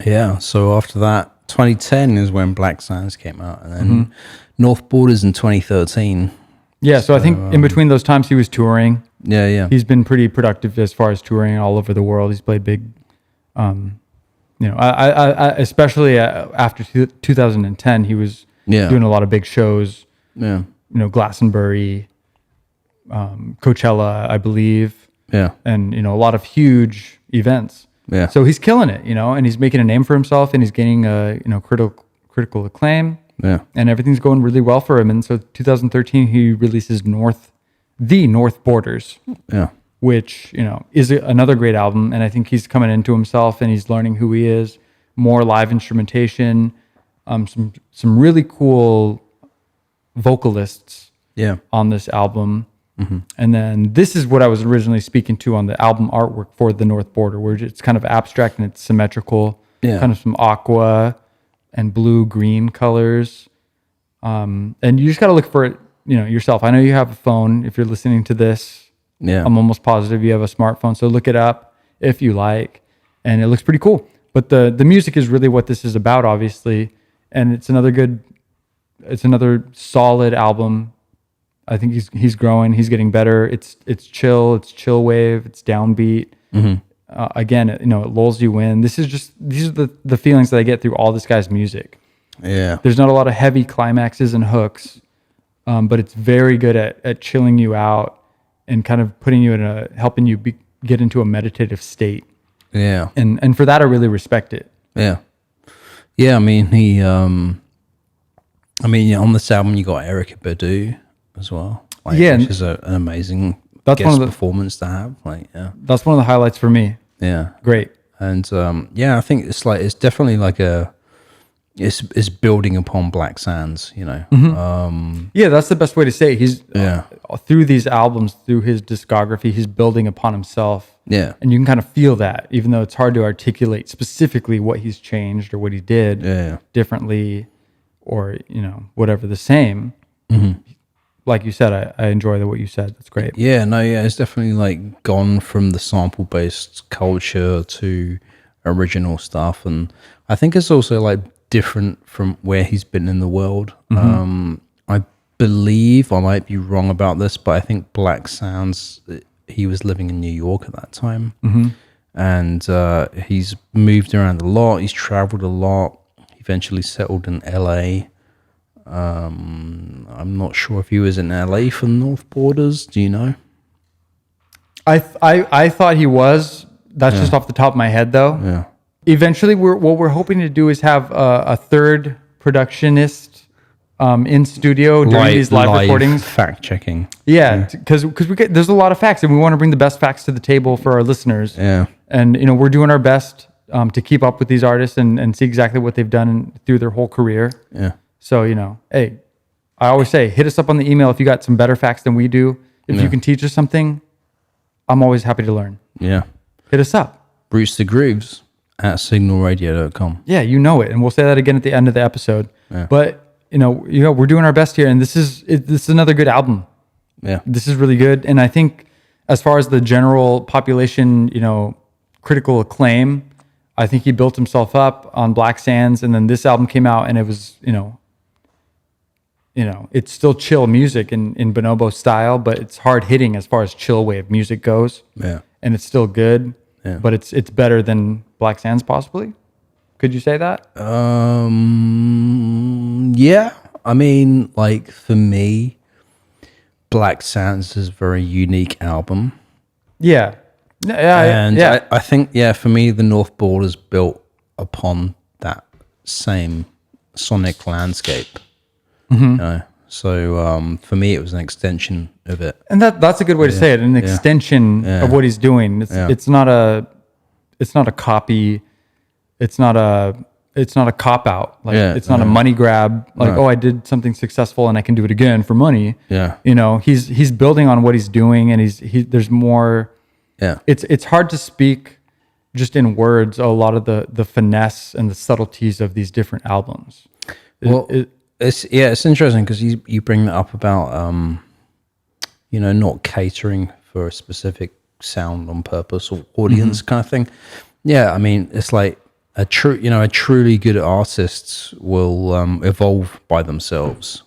[SPEAKER 2] Yeah. So after that, 2010 is when Black Sands came out. And then North Borders in 2013.
[SPEAKER 3] Yeah. So I think in between those times he was touring.
[SPEAKER 2] Yeah.
[SPEAKER 3] He's been pretty productive as far as touring all over the world. He's played big... I especially after 2010, he was doing a lot of big shows.
[SPEAKER 2] Yeah.
[SPEAKER 3] Glastonbury, Coachella, I believe.
[SPEAKER 2] Yeah.
[SPEAKER 3] And, a lot of huge events.
[SPEAKER 2] Yeah.
[SPEAKER 3] So he's killing it, and he's making a name for himself, and he's gaining, critical acclaim.
[SPEAKER 2] Yeah.
[SPEAKER 3] And everything's going really well for him. And so 2013, he releases The North Borders.
[SPEAKER 2] Yeah.
[SPEAKER 3] Which, is another great album. And I think he's coming into himself and he's learning who he is. More live instrumentation, some really cool vocalists on this album. Mm-hmm. And then this is what I was originally speaking to on the album artwork for The North Border, where it's kind of abstract and it's symmetrical, kind of some aqua and blue-green colors. And you just got to look for it, yourself. I know you have a phone if you're listening to this.
[SPEAKER 2] Yeah,
[SPEAKER 3] I'm almost positive you have a smartphone, so look it up if you like, and it looks pretty cool. But the music is really what this is about, obviously, and it's another solid album. I think he's growing, he's getting better. It's chill, it's chill wave, it's downbeat. Mm-hmm. Again, it lulls you in. These are the feelings that I get through all this guy's music.
[SPEAKER 2] Yeah,
[SPEAKER 3] there's not a lot of heavy climaxes and hooks, but it's very good at chilling you out. And kind of putting you helping you get into a meditative state.
[SPEAKER 2] Yeah.
[SPEAKER 3] And for that, I really respect it.
[SPEAKER 2] Yeah. Yeah. I mean, on this album, you got Erykah Badu as well. Which is an amazing guest performance to have.
[SPEAKER 3] That's one of the highlights for me.
[SPEAKER 2] Yeah.
[SPEAKER 3] Great.
[SPEAKER 2] And I think it's definitely like it's building upon Black Sands,
[SPEAKER 3] Mm-hmm. That's the best way to say it. He's through these albums, through his discography, he's building upon himself.
[SPEAKER 2] Yeah.
[SPEAKER 3] And you can kind of feel that, even though it's hard to articulate specifically what he's changed or what he did differently or, whatever the same. Mm-hmm. Like you said, I enjoy what you said. That's great.
[SPEAKER 2] Yeah, it's definitely like gone from the sample-based culture to original stuff. And I think it's also like different from where he's been in the world. Mm-hmm. I believe, I might be wrong about this, but I think Black Sands, he was living in New York at that time. Mm-hmm. And he's moved around a lot. He's traveled a lot. He eventually settled in LA. I'm not sure if he was in LA for North Borders. Do you know?
[SPEAKER 3] I thought he was. That's just off the top of my head, though.
[SPEAKER 2] Yeah.
[SPEAKER 3] Eventually, what we're hoping to do is have a third productionist in studio during these live recordings.
[SPEAKER 2] Fact checking.
[SPEAKER 3] Yeah, because there's a lot of facts, and we want to bring the best facts to the table for our listeners.
[SPEAKER 2] Yeah.
[SPEAKER 3] And we're doing our best to keep up with these artists and see exactly what they've done through their whole career.
[SPEAKER 2] Yeah.
[SPEAKER 3] So hey, I always say, hit us up on the email if you got some better facts than we do. If you can teach us something, I'm always happy to learn.
[SPEAKER 2] Yeah.
[SPEAKER 3] Hit us up.
[SPEAKER 2] Bruce the Grooves at signalradio.com.
[SPEAKER 3] Yeah, you know it. And we'll say that again at the end of the episode. Yeah. But, we're doing our best here. And this is another good album.
[SPEAKER 2] Yeah.
[SPEAKER 3] This is really good. And I think as far as the general population, critical acclaim, I think he built himself up on Black Sands, and then this album came out, and it was, it's still chill music in Bonobo style, but it's hard hitting as far as chill wave music goes.
[SPEAKER 2] Yeah.
[SPEAKER 3] And it's still good,
[SPEAKER 2] Yeah.
[SPEAKER 3] but it's better than Black Sands possibly. Could you say that?
[SPEAKER 2] Yeah. I mean, like for me, Black Sands is a very unique album.
[SPEAKER 3] Yeah.
[SPEAKER 2] And I think, for me, the North Ball is built upon that same sonic landscape. So for me, it was an extension of it.
[SPEAKER 3] And that's a good way to say it. An extension of what he's doing. It's not a copy. It's not a cop out. Like it's not a money grab. Like, I did something successful and I can do it again for money.
[SPEAKER 2] Yeah.
[SPEAKER 3] He's building on what he's doing, and there's more.
[SPEAKER 2] Yeah.
[SPEAKER 3] It's hard to speak just in words a lot of the finesse and the subtleties of these different albums.
[SPEAKER 2] It's interesting because you bring that up about not catering for a specific sound on purpose or audience kind of thing. Yeah, I mean, it's like a truly good artists will evolve by themselves,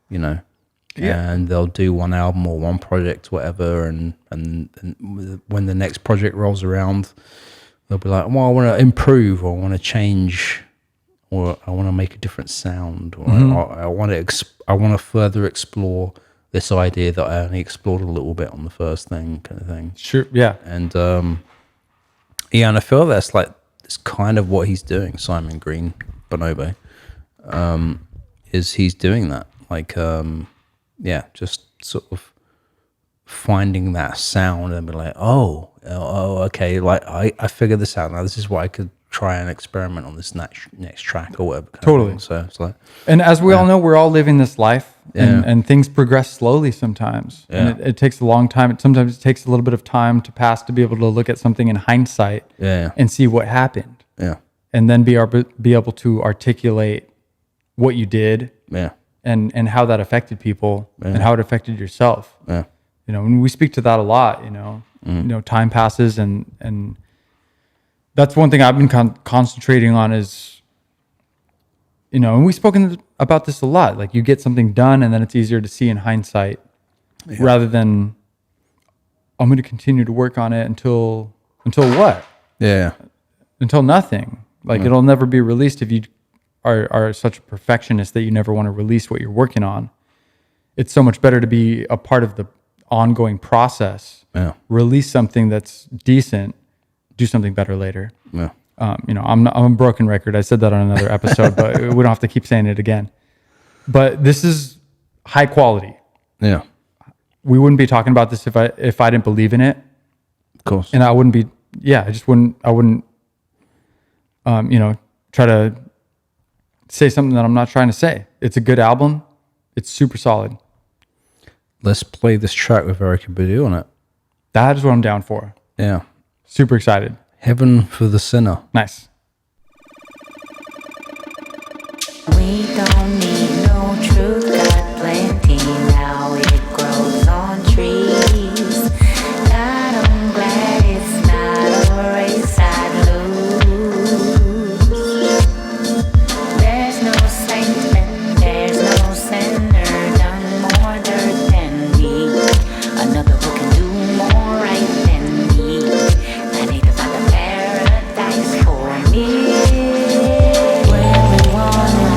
[SPEAKER 2] and they'll do one album or one project, whatever, and when the next project rolls around, they'll be like, well, I want to improve, or I want to change, or I want to make a different sound, or I want to further explore this idea that I only explored a little bit on the first thing, kind of thing.
[SPEAKER 3] Sure, yeah.
[SPEAKER 2] And and I feel that's kind of what he's doing. Simon Green, Bonobo, is he's doing that, just sort of finding that sound and be like, oh, okay, like I figured this out now. This is what I could try and experiment on this next track or whatever.
[SPEAKER 3] Totally.
[SPEAKER 2] So it's like,
[SPEAKER 3] and as we all know, we're all living this life, and things progress slowly sometimes, and it takes a long time. Sometimes it takes a little bit of time to pass to be able to look at something in hindsight, and see what happened, and then be able to articulate what you did, and how that affected people, and how it affected yourself. And we speak to that a lot. Time passes, and that's one thing I've been concentrating on is, and we've spoken about this a lot. Like, you get something done, and then it's easier to see in hindsight, rather than I'm going to continue to work on it until what? Yeah, until nothing. Like, it'll never be released if you are such a perfectionist that you never want to release what you're working on. It's so much better to be a part of the ongoing process. Release something that's decent. Do something better later. I'm a broken record. I said that on another episode, but we don't have to keep saying it again. But this is high quality. Yeah. We wouldn't be talking about this if I didn't believe in it. Of course. And I wouldn't be. Yeah, I wouldn't. Try to say something that I'm not trying to say. It's a good album. It's super solid.
[SPEAKER 2] Let's play this track with Erykah Badu on it.
[SPEAKER 3] That is what I'm down for. Yeah. Super excited.
[SPEAKER 2] Heaven for the Sinner.
[SPEAKER 3] Nice.
[SPEAKER 1] We don't need no truth, got plenty now. It grows on trees. God, I'm glad it's not a race I'd lose. There's no saint, there's no sinner done more dirt than me. Another who can do more right than me. I need to find a paradise for me. Where we wanna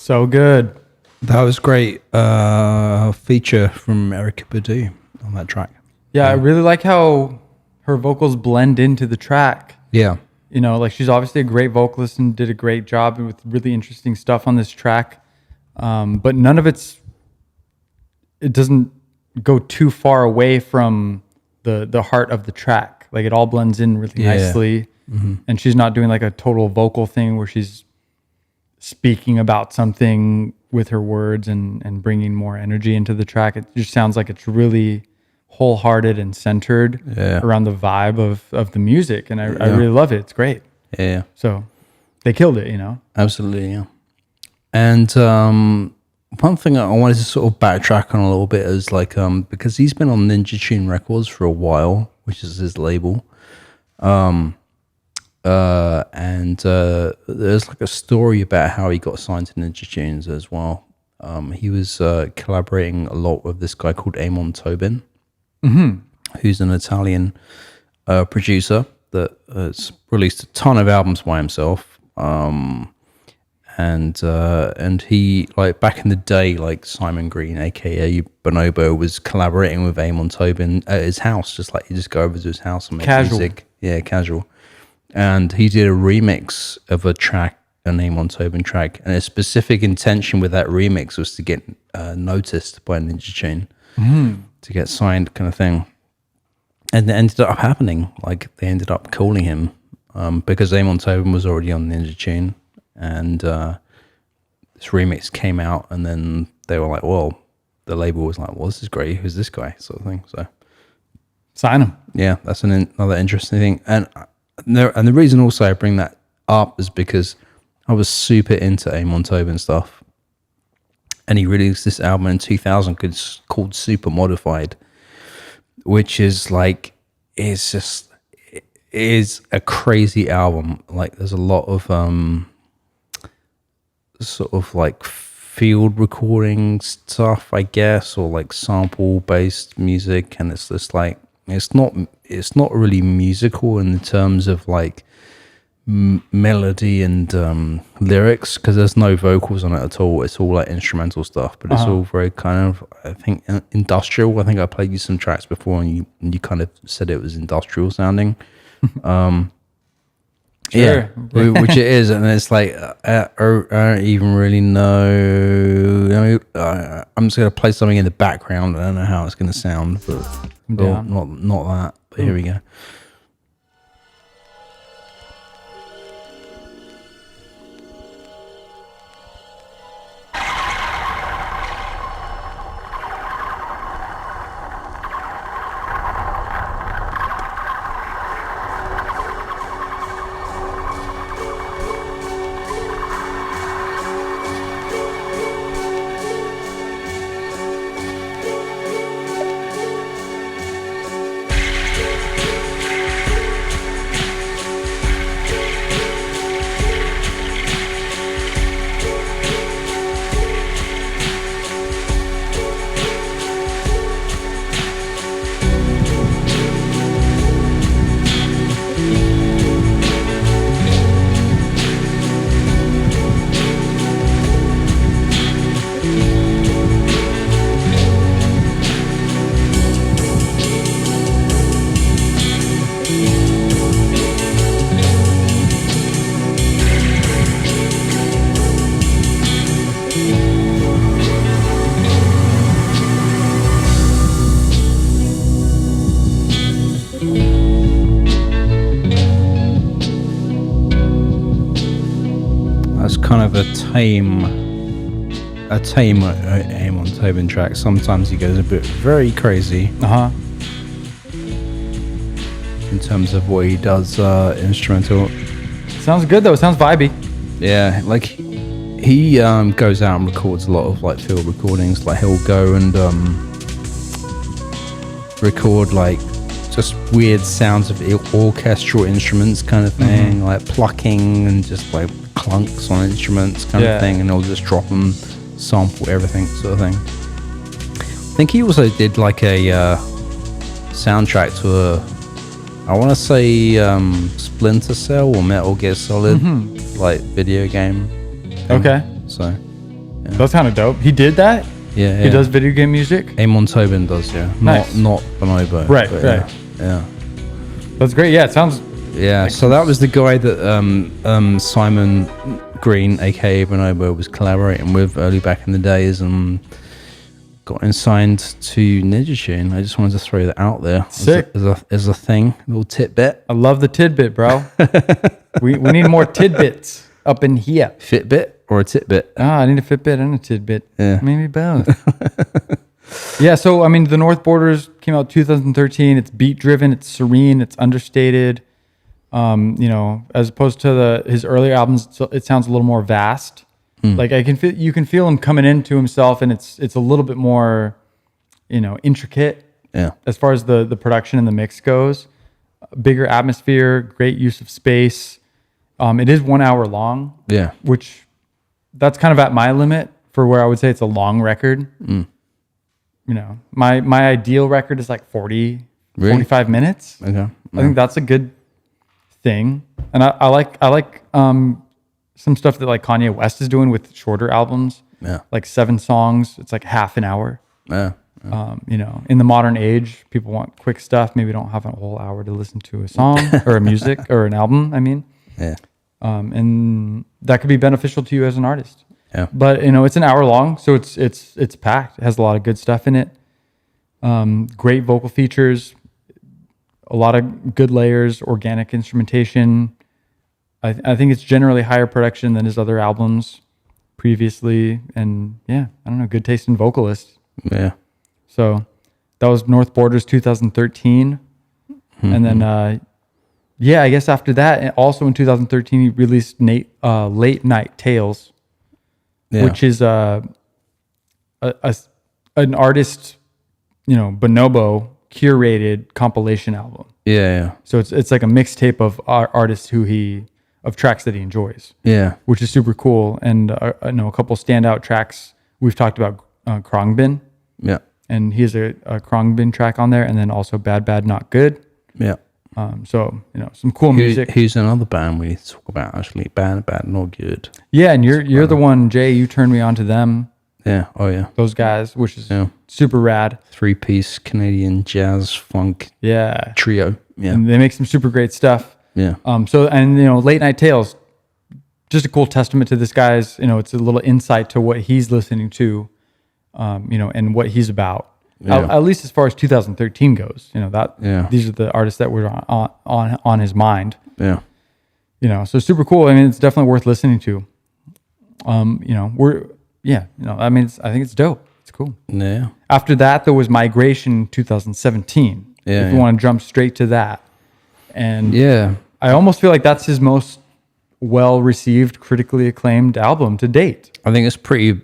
[SPEAKER 3] So good.
[SPEAKER 2] That was great. Feature from Erykah Badu on that track.
[SPEAKER 3] Yeah, I really like how her vocals blend into the track.
[SPEAKER 2] Yeah.
[SPEAKER 3] You know, like she's obviously a great vocalist and did a great job with really interesting stuff on this track. But none of it doesn't go too far away from the heart of the track. Like it all blends in really nicely. And she's not doing like a total vocal thing where she's speaking about something with her words and bringing more energy into the track. It just sounds like it's really wholehearted and centered around the vibe of the music. And I really love it. It's great.
[SPEAKER 2] Yeah.
[SPEAKER 3] So they killed it, you know?
[SPEAKER 2] Absolutely, yeah. And one thing I wanted to sort of backtrack on a little bit is like, because he's been on Ninja Tune Records for a while, which is his label. And there's like a story about how he got signed to Ninja Tunes as well. He was collaborating a lot with this guy called Amon Tobin, who's an Italian producer that has released a ton of albums by himself. And he, like back in the day, like Simon Green, aka Bonobo, was collaborating with Amon Tobin at his house, just like you just go over to his house and make music. Yeah, casual. And he did a remix of a track, an Amon Tobin track, and a specific intention with that remix was to get noticed by Ninja Tune, to get signed, kind of thing. And it ended up happening. Like they ended up calling him because Amon Tobin was already on Ninja Tune, and this remix came out, and then they were like, "Well," the label was like, "Well, this is great. Who's this guy?" Sort of thing. So
[SPEAKER 3] sign him.
[SPEAKER 2] Yeah, that's another interesting thing. And the reason also I bring that up is because I was super into Amon Tobin stuff, and he released this album in 2000 called Super Modified, which is like, it is a crazy album. Like there's a lot of sort of like field recording stuff, I guess, or like sample based music, and it's just like it's not really musical in terms of like melody and lyrics, because there's no vocals on it at all. It's all like instrumental stuff, but it's all very kind of, I think, industrial. I think I played you some tracks before, and you kind of said it was industrial sounding.
[SPEAKER 3] Sure.
[SPEAKER 2] Yeah, which it is, and it's like I don't even really know. I'm just gonna play something in the background. I don't know how it's gonna sound, but not that. But here we go. Kind of a tame Amon Tobin track. Sometimes he goes a bit very crazy. In terms of what he does instrumental.
[SPEAKER 3] Sounds good though. It sounds vibey.
[SPEAKER 2] Yeah, like he goes out and records a lot of like field recordings. Like he'll go and record like just weird sounds of orchestral instruments, kind of thing, like plucking and just like clunks on instruments, kind of thing, and he'll just drop them, sample everything, sort of thing. I think he also did like a soundtrack to I want to say Splinter Cell or Metal Gear Solid, like video game thing.
[SPEAKER 3] Okay.
[SPEAKER 2] So
[SPEAKER 3] That's kind of dope. He did that?
[SPEAKER 2] Yeah,
[SPEAKER 3] He does video game music?
[SPEAKER 2] Amon Tobin does, yeah.
[SPEAKER 3] Nice.
[SPEAKER 2] Not Bonobo.
[SPEAKER 3] Right,
[SPEAKER 2] but
[SPEAKER 3] right.
[SPEAKER 2] Yeah.
[SPEAKER 3] That's great. Yeah, it sounds...
[SPEAKER 2] Yeah, so that was the guy that Simon Green, aka Bonobo, was collaborating with early back in the days, and got him signed to Ninja Tune. I just wanted to throw that out there.
[SPEAKER 3] Sick.
[SPEAKER 2] As a thing, a little tidbit.
[SPEAKER 3] I love the tidbit, bro. we need more tidbits up in here.
[SPEAKER 2] Fitbit or a tidbit?
[SPEAKER 3] Ah, I need a Fitbit and a tidbit.
[SPEAKER 2] Yeah.
[SPEAKER 3] Maybe both. Yeah, so, I mean, The North Borders came out 2013. It's beat-driven. It's serene. It's understated. You know, as opposed to his earlier albums, it sounds a little more vast. Like you can feel him coming into himself, and it's a little bit more, you know, intricate.
[SPEAKER 2] Yeah.
[SPEAKER 3] As far as the production and the mix goes, bigger atmosphere, great use of space. It is 1 hour long.
[SPEAKER 2] Yeah.
[SPEAKER 3] Which that's kind of at my limit for where I would say it's a long record. You know, my ideal record is like 40,
[SPEAKER 2] Really?
[SPEAKER 3] 45 minutes.
[SPEAKER 2] Okay.
[SPEAKER 3] I think that's a good thing. And I like some stuff that like Kanye West is doing with shorter albums.
[SPEAKER 2] Yeah.
[SPEAKER 3] Like 7 songs. It's like half an hour.
[SPEAKER 2] Yeah.
[SPEAKER 3] You know, in the modern age, people want quick stuff. Maybe don't have a whole hour to listen to a song or a music or an album. I mean,
[SPEAKER 2] Yeah.
[SPEAKER 3] and that could be beneficial to you as an artist.
[SPEAKER 2] Yeah.
[SPEAKER 3] But you know, it's an hour long, so it's packed. It has a lot of good stuff in it. Great vocal features, a lot of good layers, organic instrumentation. I think it's generally higher production than his other albums previously, and yeah, I don't know, good taste in vocalists.
[SPEAKER 2] Yeah.
[SPEAKER 3] So that was North Borders 2013, and then yeah, I guess after that, and also in 2013, he released Late Night Tales, which is an artist, you know, Bonobo curated compilation album.
[SPEAKER 2] Yeah.
[SPEAKER 3] So it's like a mixtape of artists of tracks that he enjoys.
[SPEAKER 2] Yeah.
[SPEAKER 3] Which is super cool. And I know a couple standout tracks. We've talked about Krongbin,
[SPEAKER 2] Yeah.
[SPEAKER 3] and he has a Krongbin track on there, and then also Bad Bad Not Good.
[SPEAKER 2] Yeah.
[SPEAKER 3] So you know, some cool music.
[SPEAKER 2] Who's another band we need to talk about actually? Bad, not good.
[SPEAKER 3] Yeah, and you're the one, Jay. You turned me on to them.
[SPEAKER 2] Yeah. Oh yeah.
[SPEAKER 3] Those guys, which is
[SPEAKER 2] Yeah.
[SPEAKER 3] super rad.
[SPEAKER 2] 3-piece Canadian jazz funk
[SPEAKER 3] Yeah,
[SPEAKER 2] trio. Yeah.
[SPEAKER 3] and they make some super great stuff.
[SPEAKER 2] Yeah.
[SPEAKER 3] So, and you know, Late Night Tales, just a cool testament to this guy's. You know, it's a little insight to what he's listening to, you know, and what he's about.
[SPEAKER 2] Yeah.
[SPEAKER 3] At least as far as 2013 goes, you know, that
[SPEAKER 2] Yeah.
[SPEAKER 3] these are the artists that were on his mind.
[SPEAKER 2] Yeah.
[SPEAKER 3] You know, so super cool. I mean, it's definitely worth listening to. You know, I mean, I think it's dope. It's cool.
[SPEAKER 2] Yeah.
[SPEAKER 3] After that, there was Migration 2017.
[SPEAKER 2] Yeah,
[SPEAKER 3] If you want to jump straight to that, and
[SPEAKER 2] Yeah.
[SPEAKER 3] I almost feel like that's his most well-received, critically acclaimed album to date.
[SPEAKER 2] I think it's pretty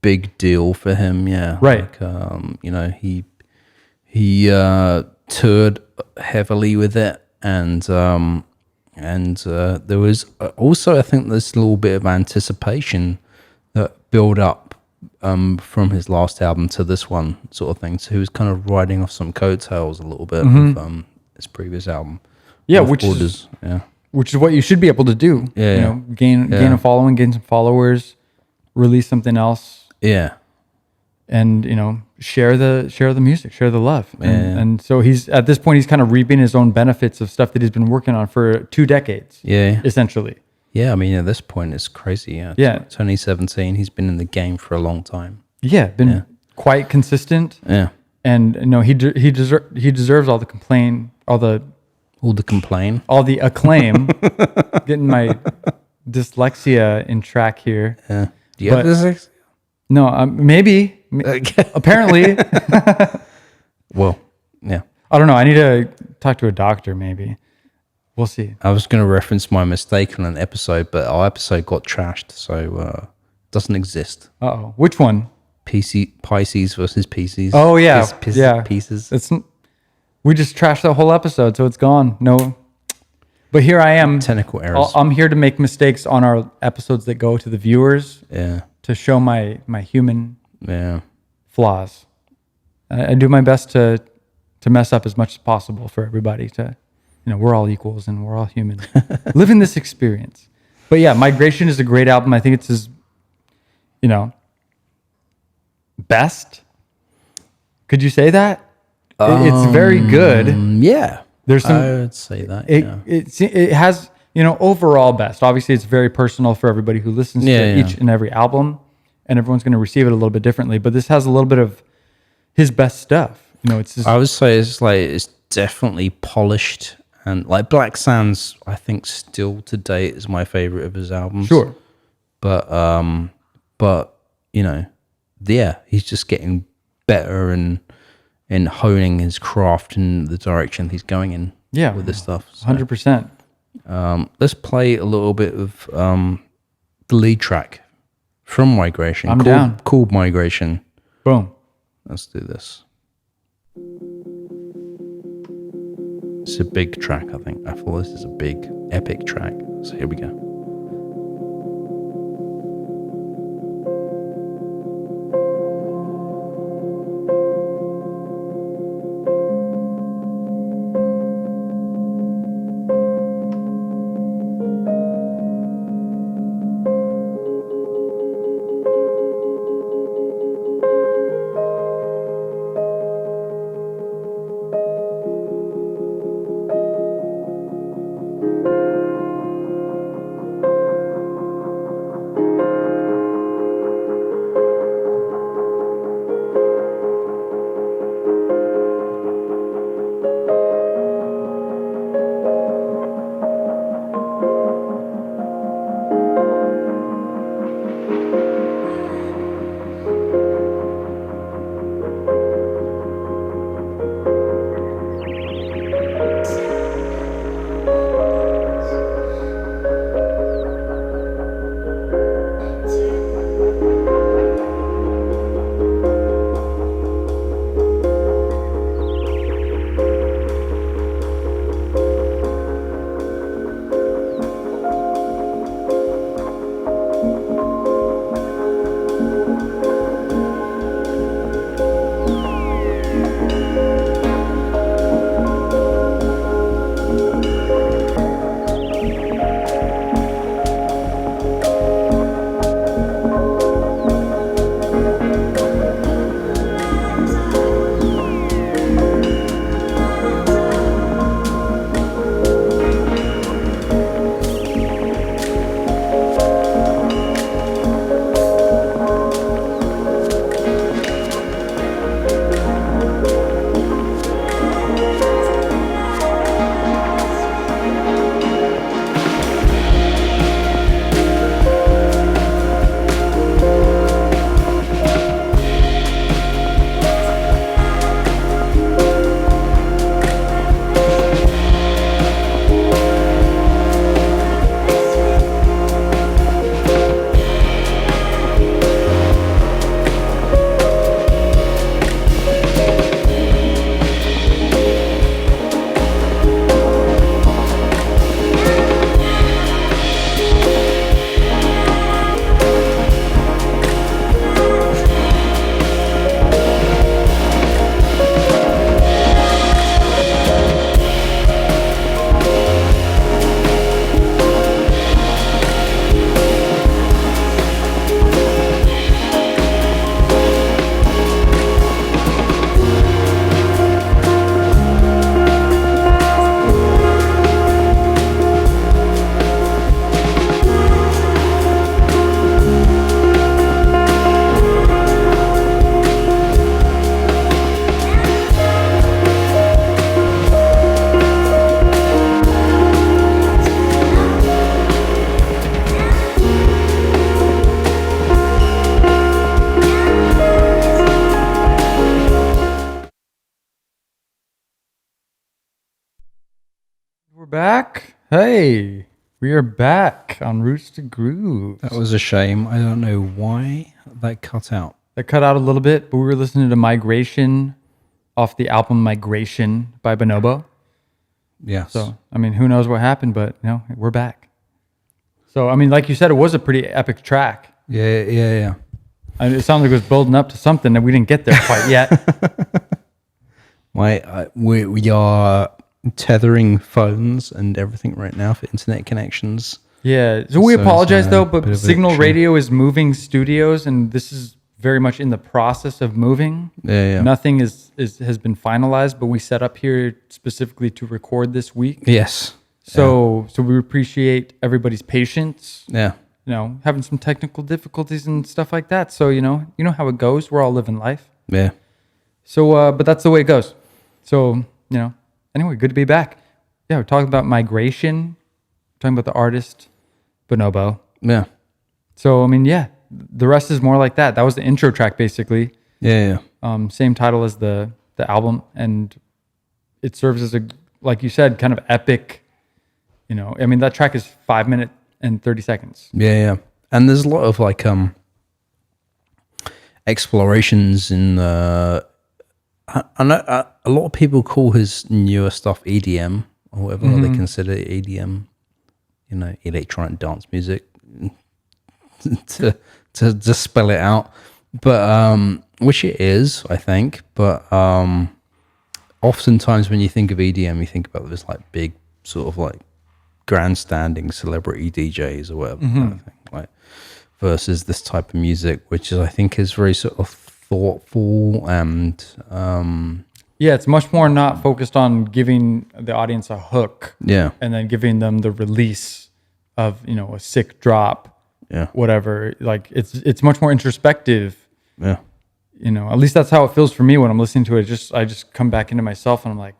[SPEAKER 2] big deal for him. Yeah.
[SPEAKER 3] Right.
[SPEAKER 2] Like, you know, he toured heavily with it, and there was also, I think, this little bit of anticipation that built up from his last album to this one, sort of thing. So he was kind of riding off some coattails a little bit of his previous album.
[SPEAKER 3] Yeah,
[SPEAKER 2] North
[SPEAKER 3] which
[SPEAKER 2] Borders.
[SPEAKER 3] is which is what you should be able to do.
[SPEAKER 2] Yeah,
[SPEAKER 3] you
[SPEAKER 2] yeah.
[SPEAKER 3] know, gain a following, gain some followers, release something else,
[SPEAKER 2] Yeah.
[SPEAKER 3] and you know, share the music, share the love.
[SPEAKER 2] Yeah.
[SPEAKER 3] And so he's at this point, he's kind of reaping his own benefits of stuff that he's been working on for 2 decades.
[SPEAKER 2] Yeah.
[SPEAKER 3] Essentially.
[SPEAKER 2] Yeah, I mean, at this point, it's crazy. Yeah.
[SPEAKER 3] Yeah.
[SPEAKER 2] 2017, he's been in the game for a long time.
[SPEAKER 3] Yeah, been quite consistent.
[SPEAKER 2] Yeah.
[SPEAKER 3] And you know, he deserves all the
[SPEAKER 2] All the
[SPEAKER 3] acclaim. Getting my dyslexia in track here.
[SPEAKER 2] Yeah. Do you have this?
[SPEAKER 3] No, maybe. Apparently.
[SPEAKER 2] Well, yeah.
[SPEAKER 3] I don't know. I need to talk to a doctor, maybe. We'll see.
[SPEAKER 2] I was going to reference my mistake on an episode, but our episode got trashed, so it doesn't exist.
[SPEAKER 3] Uh-oh. Which one?
[SPEAKER 2] Pisces versus Pieces.
[SPEAKER 3] Oh, yeah.
[SPEAKER 2] Yeah. Pieces.
[SPEAKER 3] We just trashed the whole episode, so it's gone. No. But here I am.
[SPEAKER 2] Technical errors.
[SPEAKER 3] I'm here to make mistakes on our episodes that go to the viewers.
[SPEAKER 2] Yeah.
[SPEAKER 3] To show my human flaws. I do my best to mess up as much as possible for everybody. You know, we're all equals and we're all human. Living this experience. But yeah, Migration is a great album. I think it's his, you know, best. Could you say that? It's very good.
[SPEAKER 2] Yeah.
[SPEAKER 3] There's some.
[SPEAKER 2] I would say that.
[SPEAKER 3] It has, overall best. Obviously, it's very personal for everybody who listens to each and every album, and everyone's going to receive it a little bit differently. But this has a little bit of his best stuff. It's just,
[SPEAKER 2] I would say it's definitely polished, and like Black Sands, I think still to date is my favorite of his albums.
[SPEAKER 3] Sure.
[SPEAKER 2] But he's just getting better and honing his craft and the direction he's going in.
[SPEAKER 3] Yeah,
[SPEAKER 2] with this stuff. So,
[SPEAKER 3] 100%.
[SPEAKER 2] let's play a little bit of the lead track from Migration.
[SPEAKER 3] I'm down.
[SPEAKER 2] Called Migration.
[SPEAKER 3] Boom.
[SPEAKER 2] Let's do this. It's a big track, I think. I feel this is a big, epic track. So here we go.
[SPEAKER 3] Back. Hey, we are back on Roots to Grooves.
[SPEAKER 2] That was a shame. I don't know why that cut out.
[SPEAKER 3] That cut out a little bit, but we were listening to Migration off the album Migration by Bonobo.
[SPEAKER 2] Yes.
[SPEAKER 3] So, who knows what happened, but we're back. So, like you said, it was a pretty epic track.
[SPEAKER 2] Yeah.
[SPEAKER 3] And it sounded like it was building up to something that we didn't get there quite yet.
[SPEAKER 2] We are tethering phones and everything right now for internet connections.
[SPEAKER 3] Yeah. So we apologize though, but
[SPEAKER 2] bit of
[SPEAKER 3] Signl
[SPEAKER 2] action.
[SPEAKER 3] Radio is moving studios, and this is very much in the process of moving.
[SPEAKER 2] Yeah.
[SPEAKER 3] Nothing has been finalized, but we set up here specifically to record this week.
[SPEAKER 2] Yes.
[SPEAKER 3] So we appreciate everybody's patience.
[SPEAKER 2] Yeah.
[SPEAKER 3] You know, having some technical difficulties and stuff like that. So, you know how it goes. We're all living life.
[SPEAKER 2] Yeah.
[SPEAKER 3] So, but that's the way it goes. So, you know, anyway, good to be back. Yeah, we're talking about migration, talking about the artist, Bonobo.
[SPEAKER 2] Yeah.
[SPEAKER 3] So, I mean, yeah, the rest is more like that. That was the intro track, basically.
[SPEAKER 2] Yeah.
[SPEAKER 3] Same title as the album. And it serves as a, like you said, kind of epic, you know, I mean, that track is 5 minutes and 30 seconds.
[SPEAKER 2] Yeah. And there's a lot of like explorations in I know a lot of people call his newer stuff EDM or whatever they consider it EDM, you know, electronic dance music to spell it out, but which it is, I think. But oftentimes when you think of EDM, you think about this like big sort of like grandstanding celebrity DJs or whatever kind of thing, like versus this type of music, which is I think is very sort of thoughtful and
[SPEAKER 3] yeah, it's much more not focused on giving the audience a hook, and then giving them the release of, you know, a sick drop, whatever. Like it's much more introspective. You know, at least that's how it feels for me when I'm listening to it. I just come back into myself and I'm like,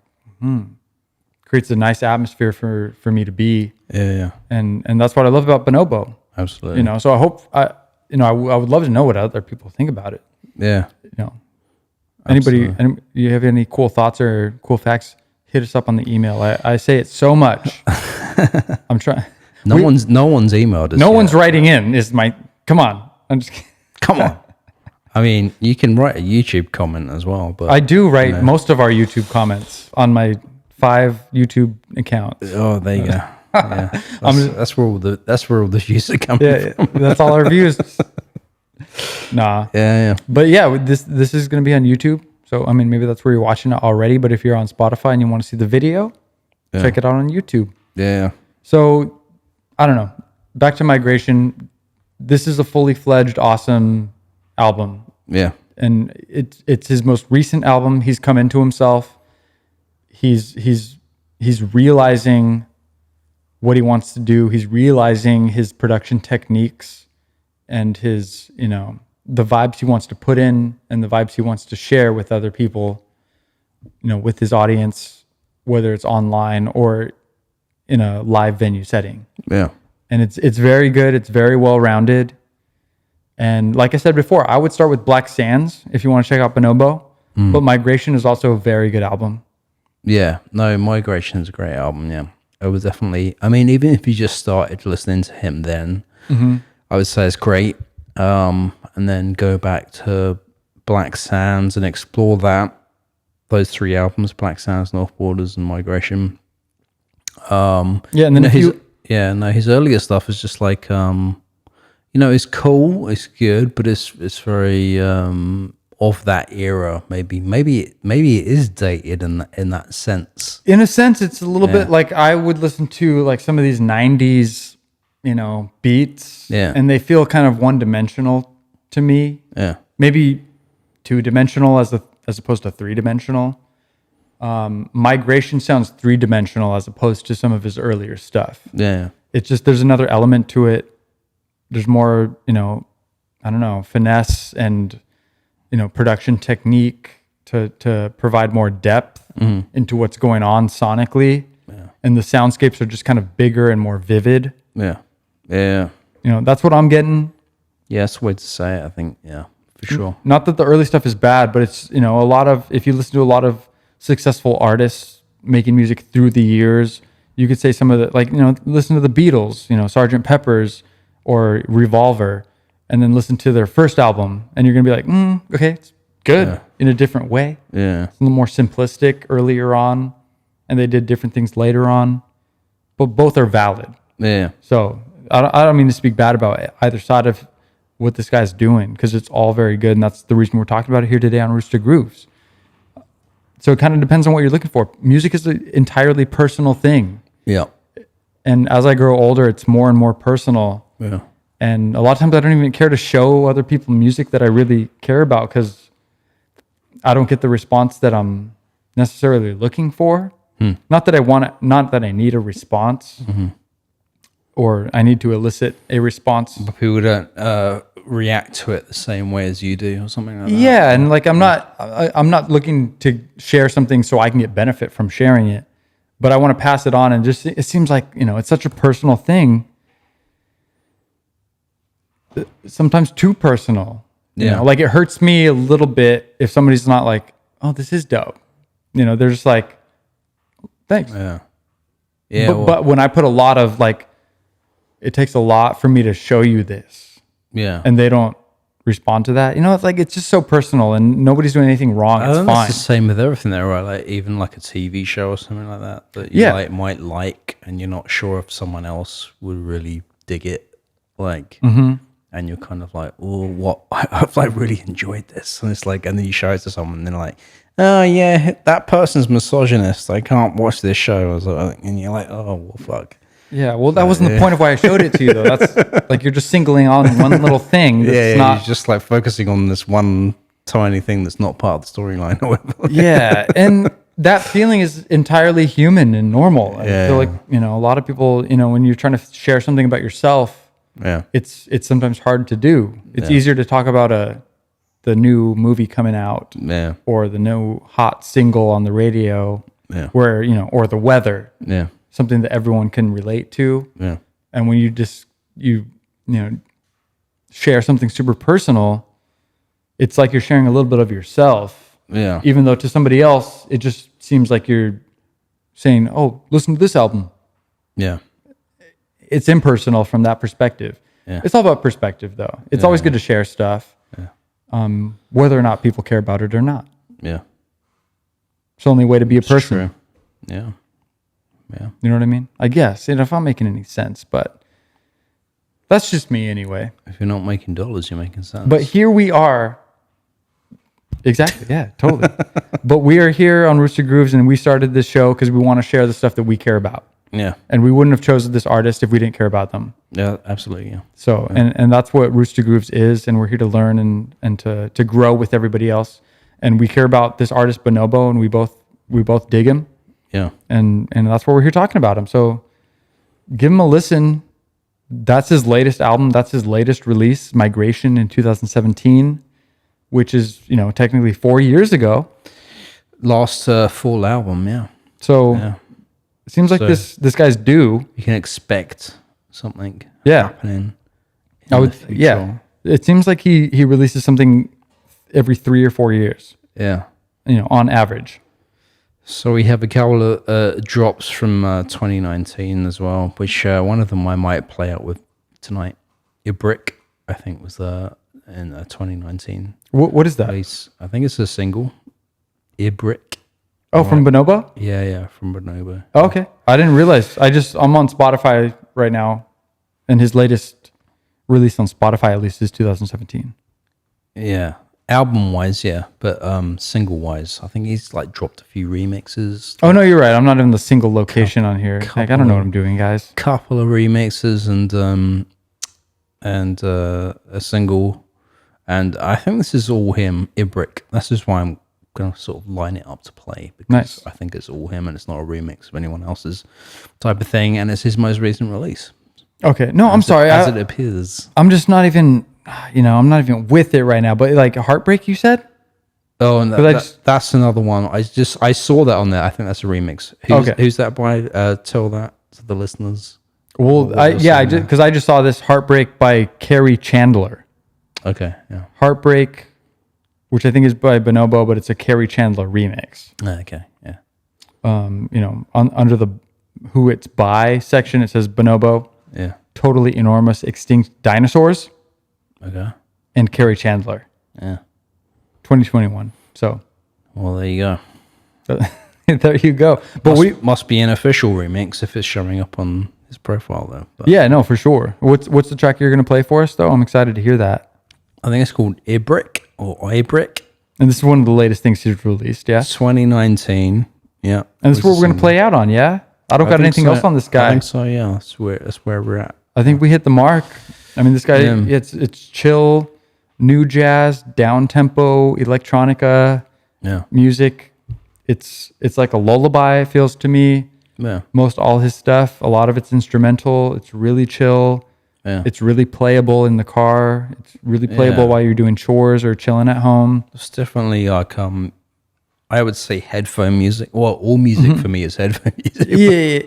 [SPEAKER 3] creates a nice atmosphere for me to be. And that's what I love about Bonobo.
[SPEAKER 2] Absolutely.
[SPEAKER 3] You know, so I hope I would love to know what other people think about it. You know, anybody, you have any cool thoughts or cool facts? Hit us up on the email. I say it so much. I'm trying.
[SPEAKER 2] No one's emailed us.
[SPEAKER 3] No one's writing in. Come on. I'm just kidding.
[SPEAKER 2] Come on. I mean, you can write a YouTube comment as well, but
[SPEAKER 3] I do write most of our YouTube comments on my 5 YouTube accounts.
[SPEAKER 2] Oh, there you go. Yeah, that's where all the views are coming from.
[SPEAKER 3] That's all our views. Nah.
[SPEAKER 2] Yeah.
[SPEAKER 3] But yeah, this is going to be on YouTube. So, I mean, maybe that's where you're watching it already. But if you're on Spotify and you want to see the video, check it out on YouTube.
[SPEAKER 2] Yeah.
[SPEAKER 3] So, I don't know. Back to migration. This is a fully fledged, awesome album.
[SPEAKER 2] Yeah.
[SPEAKER 3] And it's his most recent album. He's come into himself. He's realizing what he wants to do. He's realizing his production techniques and his, you know, the vibes he wants to put in and the vibes he wants to share with other people, you know, with his audience, whether it's online or in a live venue setting.
[SPEAKER 2] Yeah.
[SPEAKER 3] And it's very good. It's very well-rounded. And like I said before, I would start with Black Sands if you want to check out Bonobo. But Migration is also a very good album.
[SPEAKER 2] Yeah. No, Migration is a great album, yeah. It was definitely, I mean, even if you just started listening to him then, I would say it's great. And then go back to Black Sands and explore those 3 albums, Black Sands, North Borders, and Migration.
[SPEAKER 3] And then
[SPEAKER 2] his earlier stuff is just like, you know, it's cool, it's good, but it's very of that era. Maybe it is dated in that sense.
[SPEAKER 3] In a sense, it's a little bit like I would listen to like some of these 90s, you know, beats, and they feel kind of one-dimensional to me. Yeah, maybe 2-dimensional as opposed to 3-dimensional. Migration sounds 3-dimensional as opposed to some of his earlier stuff. Yeah, it's just there's another element to it. There's more, you know, I don't know, finesse and, you know, production technique to provide more depth into what's going on sonically. Yeah. And the soundscapes are just kind of bigger and more vivid. Yeah. Yeah. You know, that's what I'm getting.
[SPEAKER 2] Yeah, that's the way to say it, I think. Yeah, for sure.
[SPEAKER 3] Not that the early stuff is bad, but it's, you know, if you listen to a lot of successful artists making music through the years, you could say some of the, like, you know, listen to the Beatles, you know, Sgt. Pepper's or Revolver, and then listen to their first album, and you're going to be like, okay, it's good in a different way. Yeah. It's a little more simplistic earlier on, and they did different things later on, but both are valid. Yeah. So I don't mean to speak bad about either side of what this guy's doing, because it's all very good, and that's the reason we're talking about it here today on Rooster Grooves. So it kind of depends on what you're looking for. Music is an entirely personal thing. Yeah. And as I grow older, it's more and more personal. Yeah. And a lot of times I don't even care to show other people music that I really care about because I don't get the response that I'm necessarily looking for. Not that I want it, not that I need a response or I need to elicit a response.
[SPEAKER 2] But people don't react to it the same way as you do, or something like that.
[SPEAKER 3] Yeah, and like I'm not looking to share something so I can get benefit from sharing it, but I want to pass it on. And just it seems like it's such a personal thing. Sometimes too personal. Like it hurts me a little bit if somebody's not like, "Oh, this is dope." They're just like, "Thanks."
[SPEAKER 2] Yeah.
[SPEAKER 3] But when I put a lot of like, it takes a lot for me to show you this.
[SPEAKER 2] Yeah.
[SPEAKER 3] And they don't respond to that. It's like it's just so personal and nobody's doing anything wrong. It's fine.
[SPEAKER 2] It's the same with everything there, right? Like even like a TV show or something like that you might like, and you're not sure if someone else would really dig it. Like, and you're kind of like, oh, what? I've like really enjoyed this, and it's like, and then you show it to someone, and they're like, oh yeah, that person's misogynist. I can't watch this show. And you're like, oh well, fuck.
[SPEAKER 3] Yeah, well, that wasn't the point of why I showed it to you, though. That's like you're just singling on one little thing. That's not...
[SPEAKER 2] You're just like focusing on this one tiny thing that's not part of the storyline or whatever.
[SPEAKER 3] Yeah, and that feeling is entirely human and normal. I feel like a lot of people, when you're trying to share something about yourself, it's sometimes hard to do. It's easier to talk about the new movie coming out, or the new hot single on the radio, where or the weather. Something that everyone can relate to. Yeah. And when you share something super personal, it's like you're sharing a little bit of yourself. Yeah. Even though to somebody else, it just seems like you're saying, oh, listen to this album. Yeah. It's impersonal from that perspective. Yeah. It's all about perspective though. It's always good to share stuff. Yeah. Whether or not people care about it or not. Yeah. It's the only way to be a person. True. Yeah. Yeah. You know what I mean? I guess. If I'm making any sense, but that's just me anyway.
[SPEAKER 2] If you're not making dollars, you're making sense.
[SPEAKER 3] But here we are. Exactly. Yeah, totally. But we are here on Rooster Grooves, and we started this show because we want to share the stuff that we care about. Yeah. And we wouldn't have chosen this artist if we didn't care about them.
[SPEAKER 2] Yeah, absolutely. Yeah.
[SPEAKER 3] So, and that's what Rooster Grooves is, and we're here to learn and to grow with everybody else. And we care about this artist Bonobo, and we both dig him. Yeah. And that's what we're here talking about him. So give him a listen. That's his latest album. That's his latest release, Migration in 2017, which is, technically 4 years ago.
[SPEAKER 2] Last full album, yeah.
[SPEAKER 3] So it seems like this guy's due.
[SPEAKER 2] You can expect something happening.
[SPEAKER 3] It seems like he releases something every 3 or 4 years. Yeah. On average.
[SPEAKER 2] So we have a couple of drops from 2019 as well, which one of them I might play out with tonight. Your Brick, I think, was in 2019.
[SPEAKER 3] What is that?
[SPEAKER 2] I think it's a single. Brick.
[SPEAKER 3] Oh, from Bonobo?
[SPEAKER 2] Yeah, from Bonobo.
[SPEAKER 3] Oh, okay. I didn't realize. I'm on Spotify right now, and his latest release on Spotify at least is 2017.
[SPEAKER 2] Yeah. Album-wise, yeah, but single-wise, I think he's like dropped a few remixes.
[SPEAKER 3] Oh, no, you're right. I'm not in the single location on here. I don't know what I'm doing, guys.
[SPEAKER 2] Couple of remixes and a single. And I think this is all him, Ibrick. That's just why I'm going to sort of line it up to play. Because I think it's all him and it's not a remix of anyone else's type of thing. And it's his most recent release.
[SPEAKER 3] Okay. No, I'm sorry.
[SPEAKER 2] As it appears.
[SPEAKER 3] I'm just not even... I'm not even with it right now, but like Heartbreak, you said?
[SPEAKER 2] Oh, and that's another one. I saw that on there. I think that's a remix. Who's that by? Tell that to the listeners.
[SPEAKER 3] Well, because I just saw this Heartbreak by Carrie Chandler.
[SPEAKER 2] Okay, yeah.
[SPEAKER 3] Heartbreak, which I think is by Bonobo, but it's a Carrie Chandler remix.
[SPEAKER 2] Okay, yeah.
[SPEAKER 3] Under the who it's by section, it says Bonobo. Yeah. Totally Enormous Extinct Dinosaurs. Okay. And Carrie Chandler. Yeah. 2021. So.
[SPEAKER 2] Well, there you go.
[SPEAKER 3] There you go. But
[SPEAKER 2] must be an official remix if it's showing up on his profile, though. But.
[SPEAKER 3] Yeah, no, for sure. What's the track you're going to play for us, though? I'm excited to hear that.
[SPEAKER 2] I think it's called Ibrick or Ibrick.
[SPEAKER 3] And this is one of the latest things he's released, yeah?
[SPEAKER 2] 2019. Yeah.
[SPEAKER 3] And this is what we're going to play out on, yeah? I don't got anything else on this guy.
[SPEAKER 2] I think so, yeah. That's where we're at.
[SPEAKER 3] I think we hit the mark. I mean, this guy, it's chill, new jazz, down tempo, electronica, music. It's like a lullaby, it feels to me.
[SPEAKER 2] Yeah.
[SPEAKER 3] Most all his stuff, a lot of it's instrumental. It's really chill.
[SPEAKER 2] Yeah.
[SPEAKER 3] It's really playable in the car. It's really playable while you're doing chores or chilling at home.
[SPEAKER 2] It's definitely like I would say headphone music. Well, all music for me is headphone music.
[SPEAKER 3] Yeah.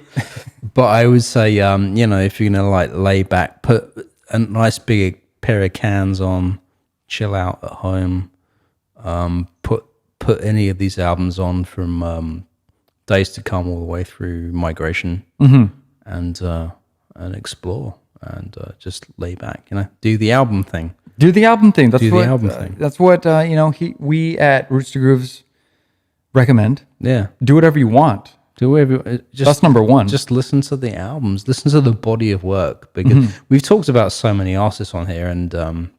[SPEAKER 2] But I would say, you know, if you're gonna like lay back, put a nice big pair of cans on, chill out at home, put any of these albums on from Days to Come all the way through Migration, and explore and just lay back. You know, do the album thing.
[SPEAKER 3] Do the album thing. That's
[SPEAKER 2] Do
[SPEAKER 3] what,
[SPEAKER 2] the album thing.
[SPEAKER 3] That's what you know. We at Roots to Grooves recommend.
[SPEAKER 2] Yeah.
[SPEAKER 3] Do whatever you want.
[SPEAKER 2] Do whatever. Just,
[SPEAKER 3] That's number one.
[SPEAKER 2] Just listen to the albums. Listen to the body of work, because we've talked about so many artists on here, and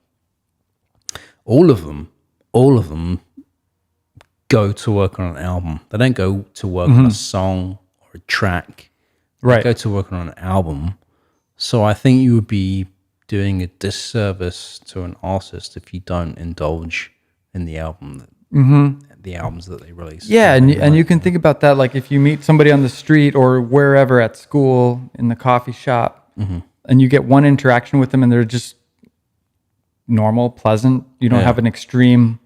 [SPEAKER 2] all of them go to work on an album. They don't go to work on a song or a track. They go to work on an album. So I think you would be doing a disservice to an artist if you don't indulge in the album, the albums that they release.
[SPEAKER 3] Yeah, and you can think about that, like if you meet somebody on the street or wherever, at school, in the coffee shop, and you get one interaction with them and they're just normal, pleasant, you don't have an extreme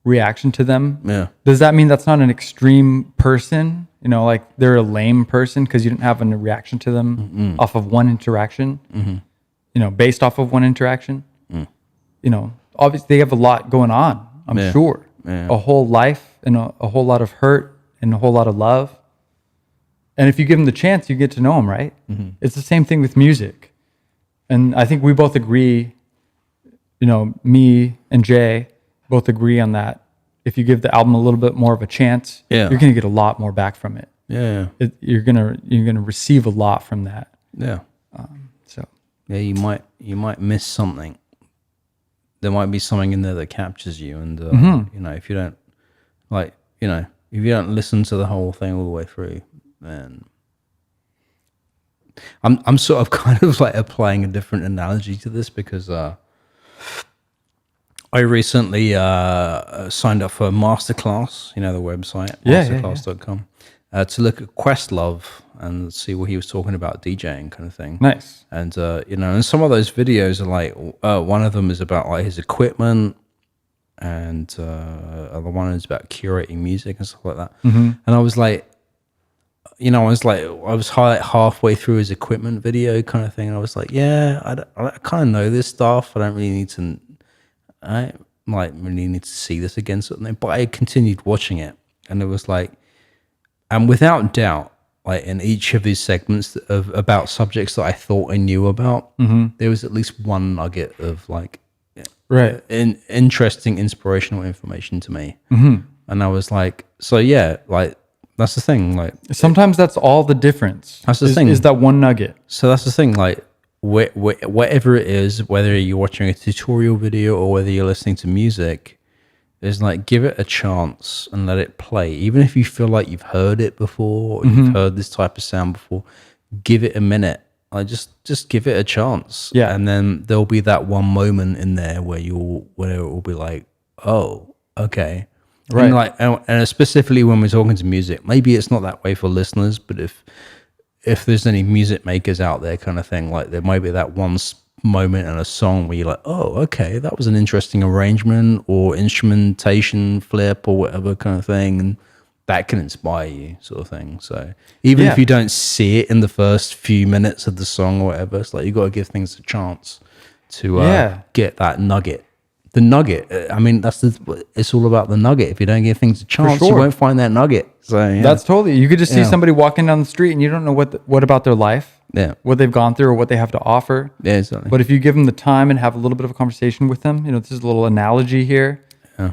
[SPEAKER 3] reaction to them. Yeah. Does that mean that's not an extreme person? You know, like they're a lame person because you didn't have a reaction to them off of one interaction, you know, based off of one interaction. You know, obviously they have a lot going on, I'm sure. A whole life and a whole lot of hurt and a whole lot of love. And if you give them the chance, you get to know them, right? It's the same thing with music. And I think we both agree, you know, me and Jay both agree on that. If you give the album a little bit more of a chance, you're going to get a lot more back from it. Yeah. You're gonna receive a lot from that. Yeah.
[SPEAKER 2] You might miss something. There might be something in there that captures you, and you know, if you don't if you don't listen to the whole thing all the way through, then I'm sort of kind of like applying a different analogy to this, because I recently signed up for a masterclass, you know, the website, masterclass.com, to look at Questlove and see what he was talking about DJing kind of thing.
[SPEAKER 3] Nice.
[SPEAKER 2] And, you know, and some of those videos are like, one of them is about like his equipment, and the other one is about curating music and stuff like that. And I was like, you know, I was halfway through his equipment video kind of thing. And I was like, yeah, I kind of know this stuff. I don't really need to, I like really need to see this again, sort of thing. But I continued watching it, and it was like, and without doubt, like in each of these segments about subjects that I thought I knew about, there was at least one nugget of like, interesting, inspirational information to me. And I was like, so yeah, like that's the thing. Like
[SPEAKER 3] sometimes that's all the difference.
[SPEAKER 2] That's the thing.
[SPEAKER 3] Is that one nugget?
[SPEAKER 2] So that's the thing. Like whatever it is, whether you're watching a tutorial video or whether you're listening to music, is like give it a chance and let it play. Even if you feel like you've heard it before, or you've heard this type of sound before, give it a minute. Like just give it a chance. Yeah. And then there'll be that one moment in there where it will be like, oh, okay. Right. And like, and specifically when we're talking to music, maybe it's not that way for listeners, but if there's any music makers out there kind of thing, like there might be that one moment in a song where you're like, oh, okay, that was an interesting arrangement or instrumentation flip or whatever kind of thing, and that can inspire you, sort of thing. So even if you don't see it in the first few minutes of the song or whatever, it's like you got to give things a chance to get that nugget. The nugget. I mean, it's all about the nugget. If you don't give things a chance, you won't find that nugget. So
[SPEAKER 3] that's totally. You could just see somebody walking down the street and you don't know what about their life, what they've gone through, or what they have to offer.
[SPEAKER 2] Yeah, exactly.
[SPEAKER 3] But if you give them the time and have a little bit of a conversation with them, you know, this is a little analogy here. Yeah.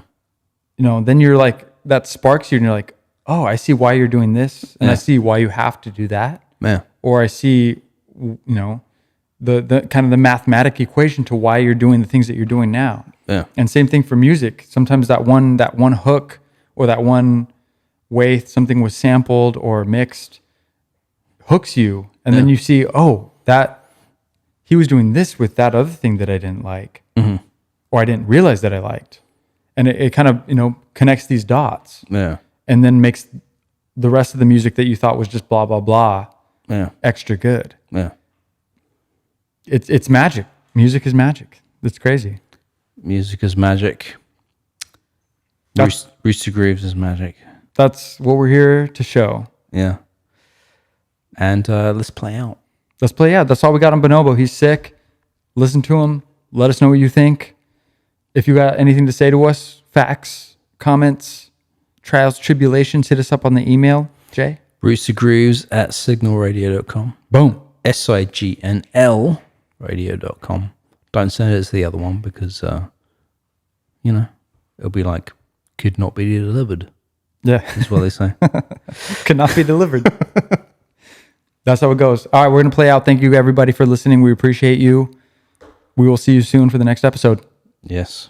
[SPEAKER 3] You know, then you're like, that sparks you, and you're like, oh, I see why you're doing this, and I see why you have to do that. Yeah. Or I see, you know, the kind of the mathematic equation to why you're doing the things that you're doing now. Yeah. And same thing for music. Sometimes that one hook or that one way something was sampled or mixed hooks you, and then you see, oh, that he was doing this with that other thing that I didn't like, or I didn't realize that I liked. And it kind of, connects these dots.
[SPEAKER 2] Yeah.
[SPEAKER 3] And then makes the rest of the music that you thought was just blah, blah, blah extra good.
[SPEAKER 2] Yeah.
[SPEAKER 3] It's magic. Music is magic. It's crazy.
[SPEAKER 2] Music is magic. Rooster Grooves is magic.
[SPEAKER 3] That's what we're here to show.
[SPEAKER 2] Yeah. And let's play out.
[SPEAKER 3] Let's play out. That's all we got on Bonobo. He's sick. Listen to him. Let us know what you think. If you got anything to say to us, facts, comments, trials, tribulations, hit us up on the email. Jay?
[SPEAKER 2] roostergrooves@signalradio.com.
[SPEAKER 3] Boom.
[SPEAKER 2] SIGNL radio.com. Don't send it to the other one because, it'll be like, could not be delivered.
[SPEAKER 3] Yeah.
[SPEAKER 2] That's what they say.
[SPEAKER 3] Could not be delivered. That's how it goes. All right, we're going to play out. Thank you, everybody, for listening. We appreciate you. We will see you soon for the next episode.
[SPEAKER 2] Yes.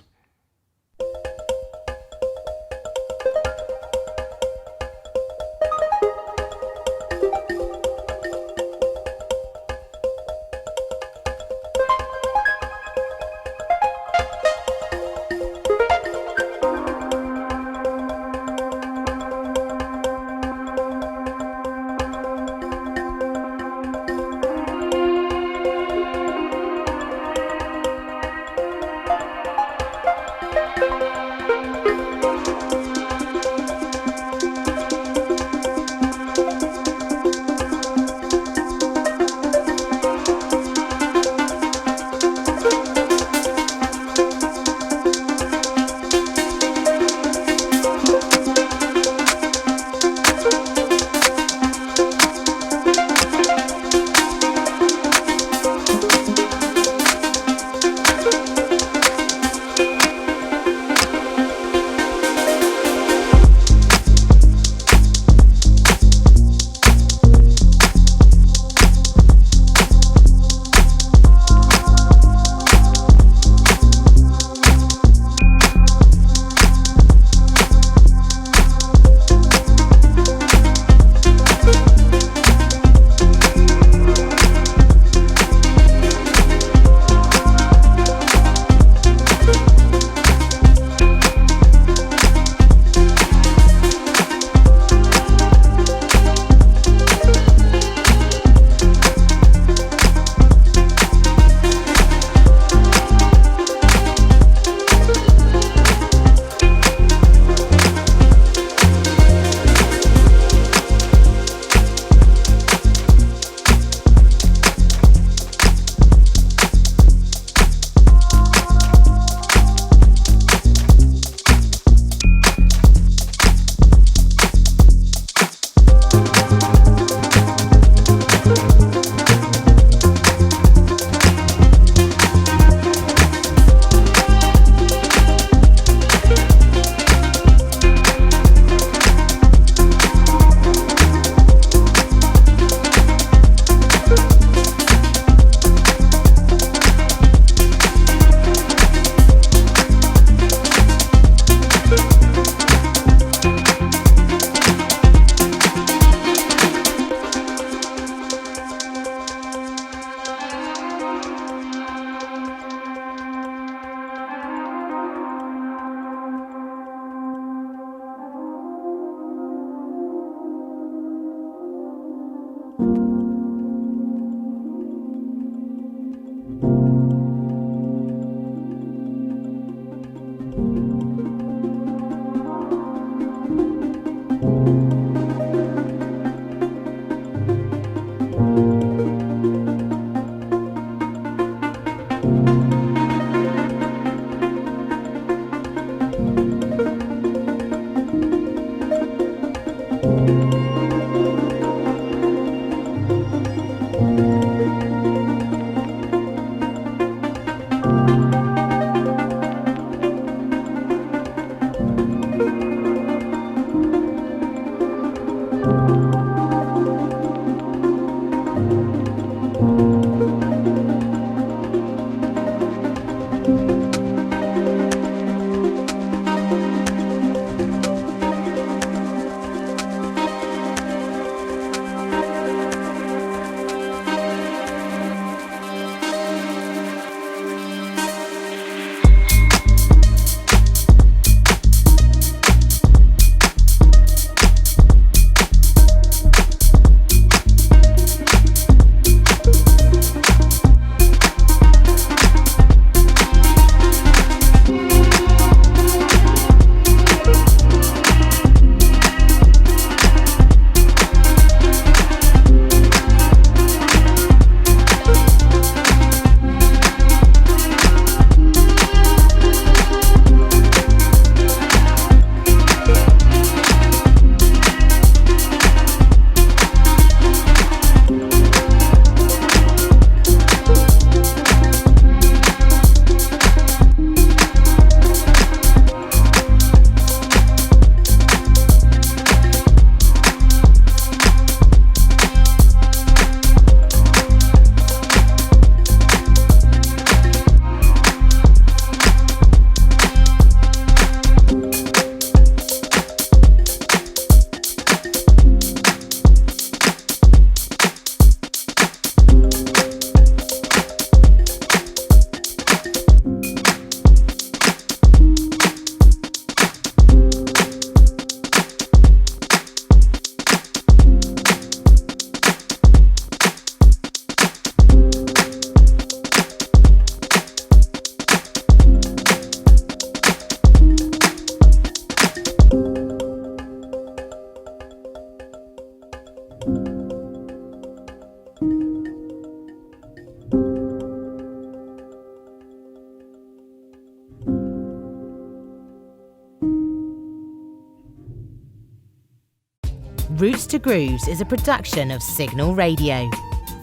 [SPEAKER 5] Roots to Grooves is a production of Signl Radio.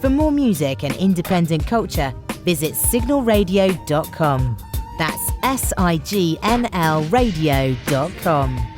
[SPEAKER 5] For more music and independent culture, visit signalradio.com. That's signl radio.com.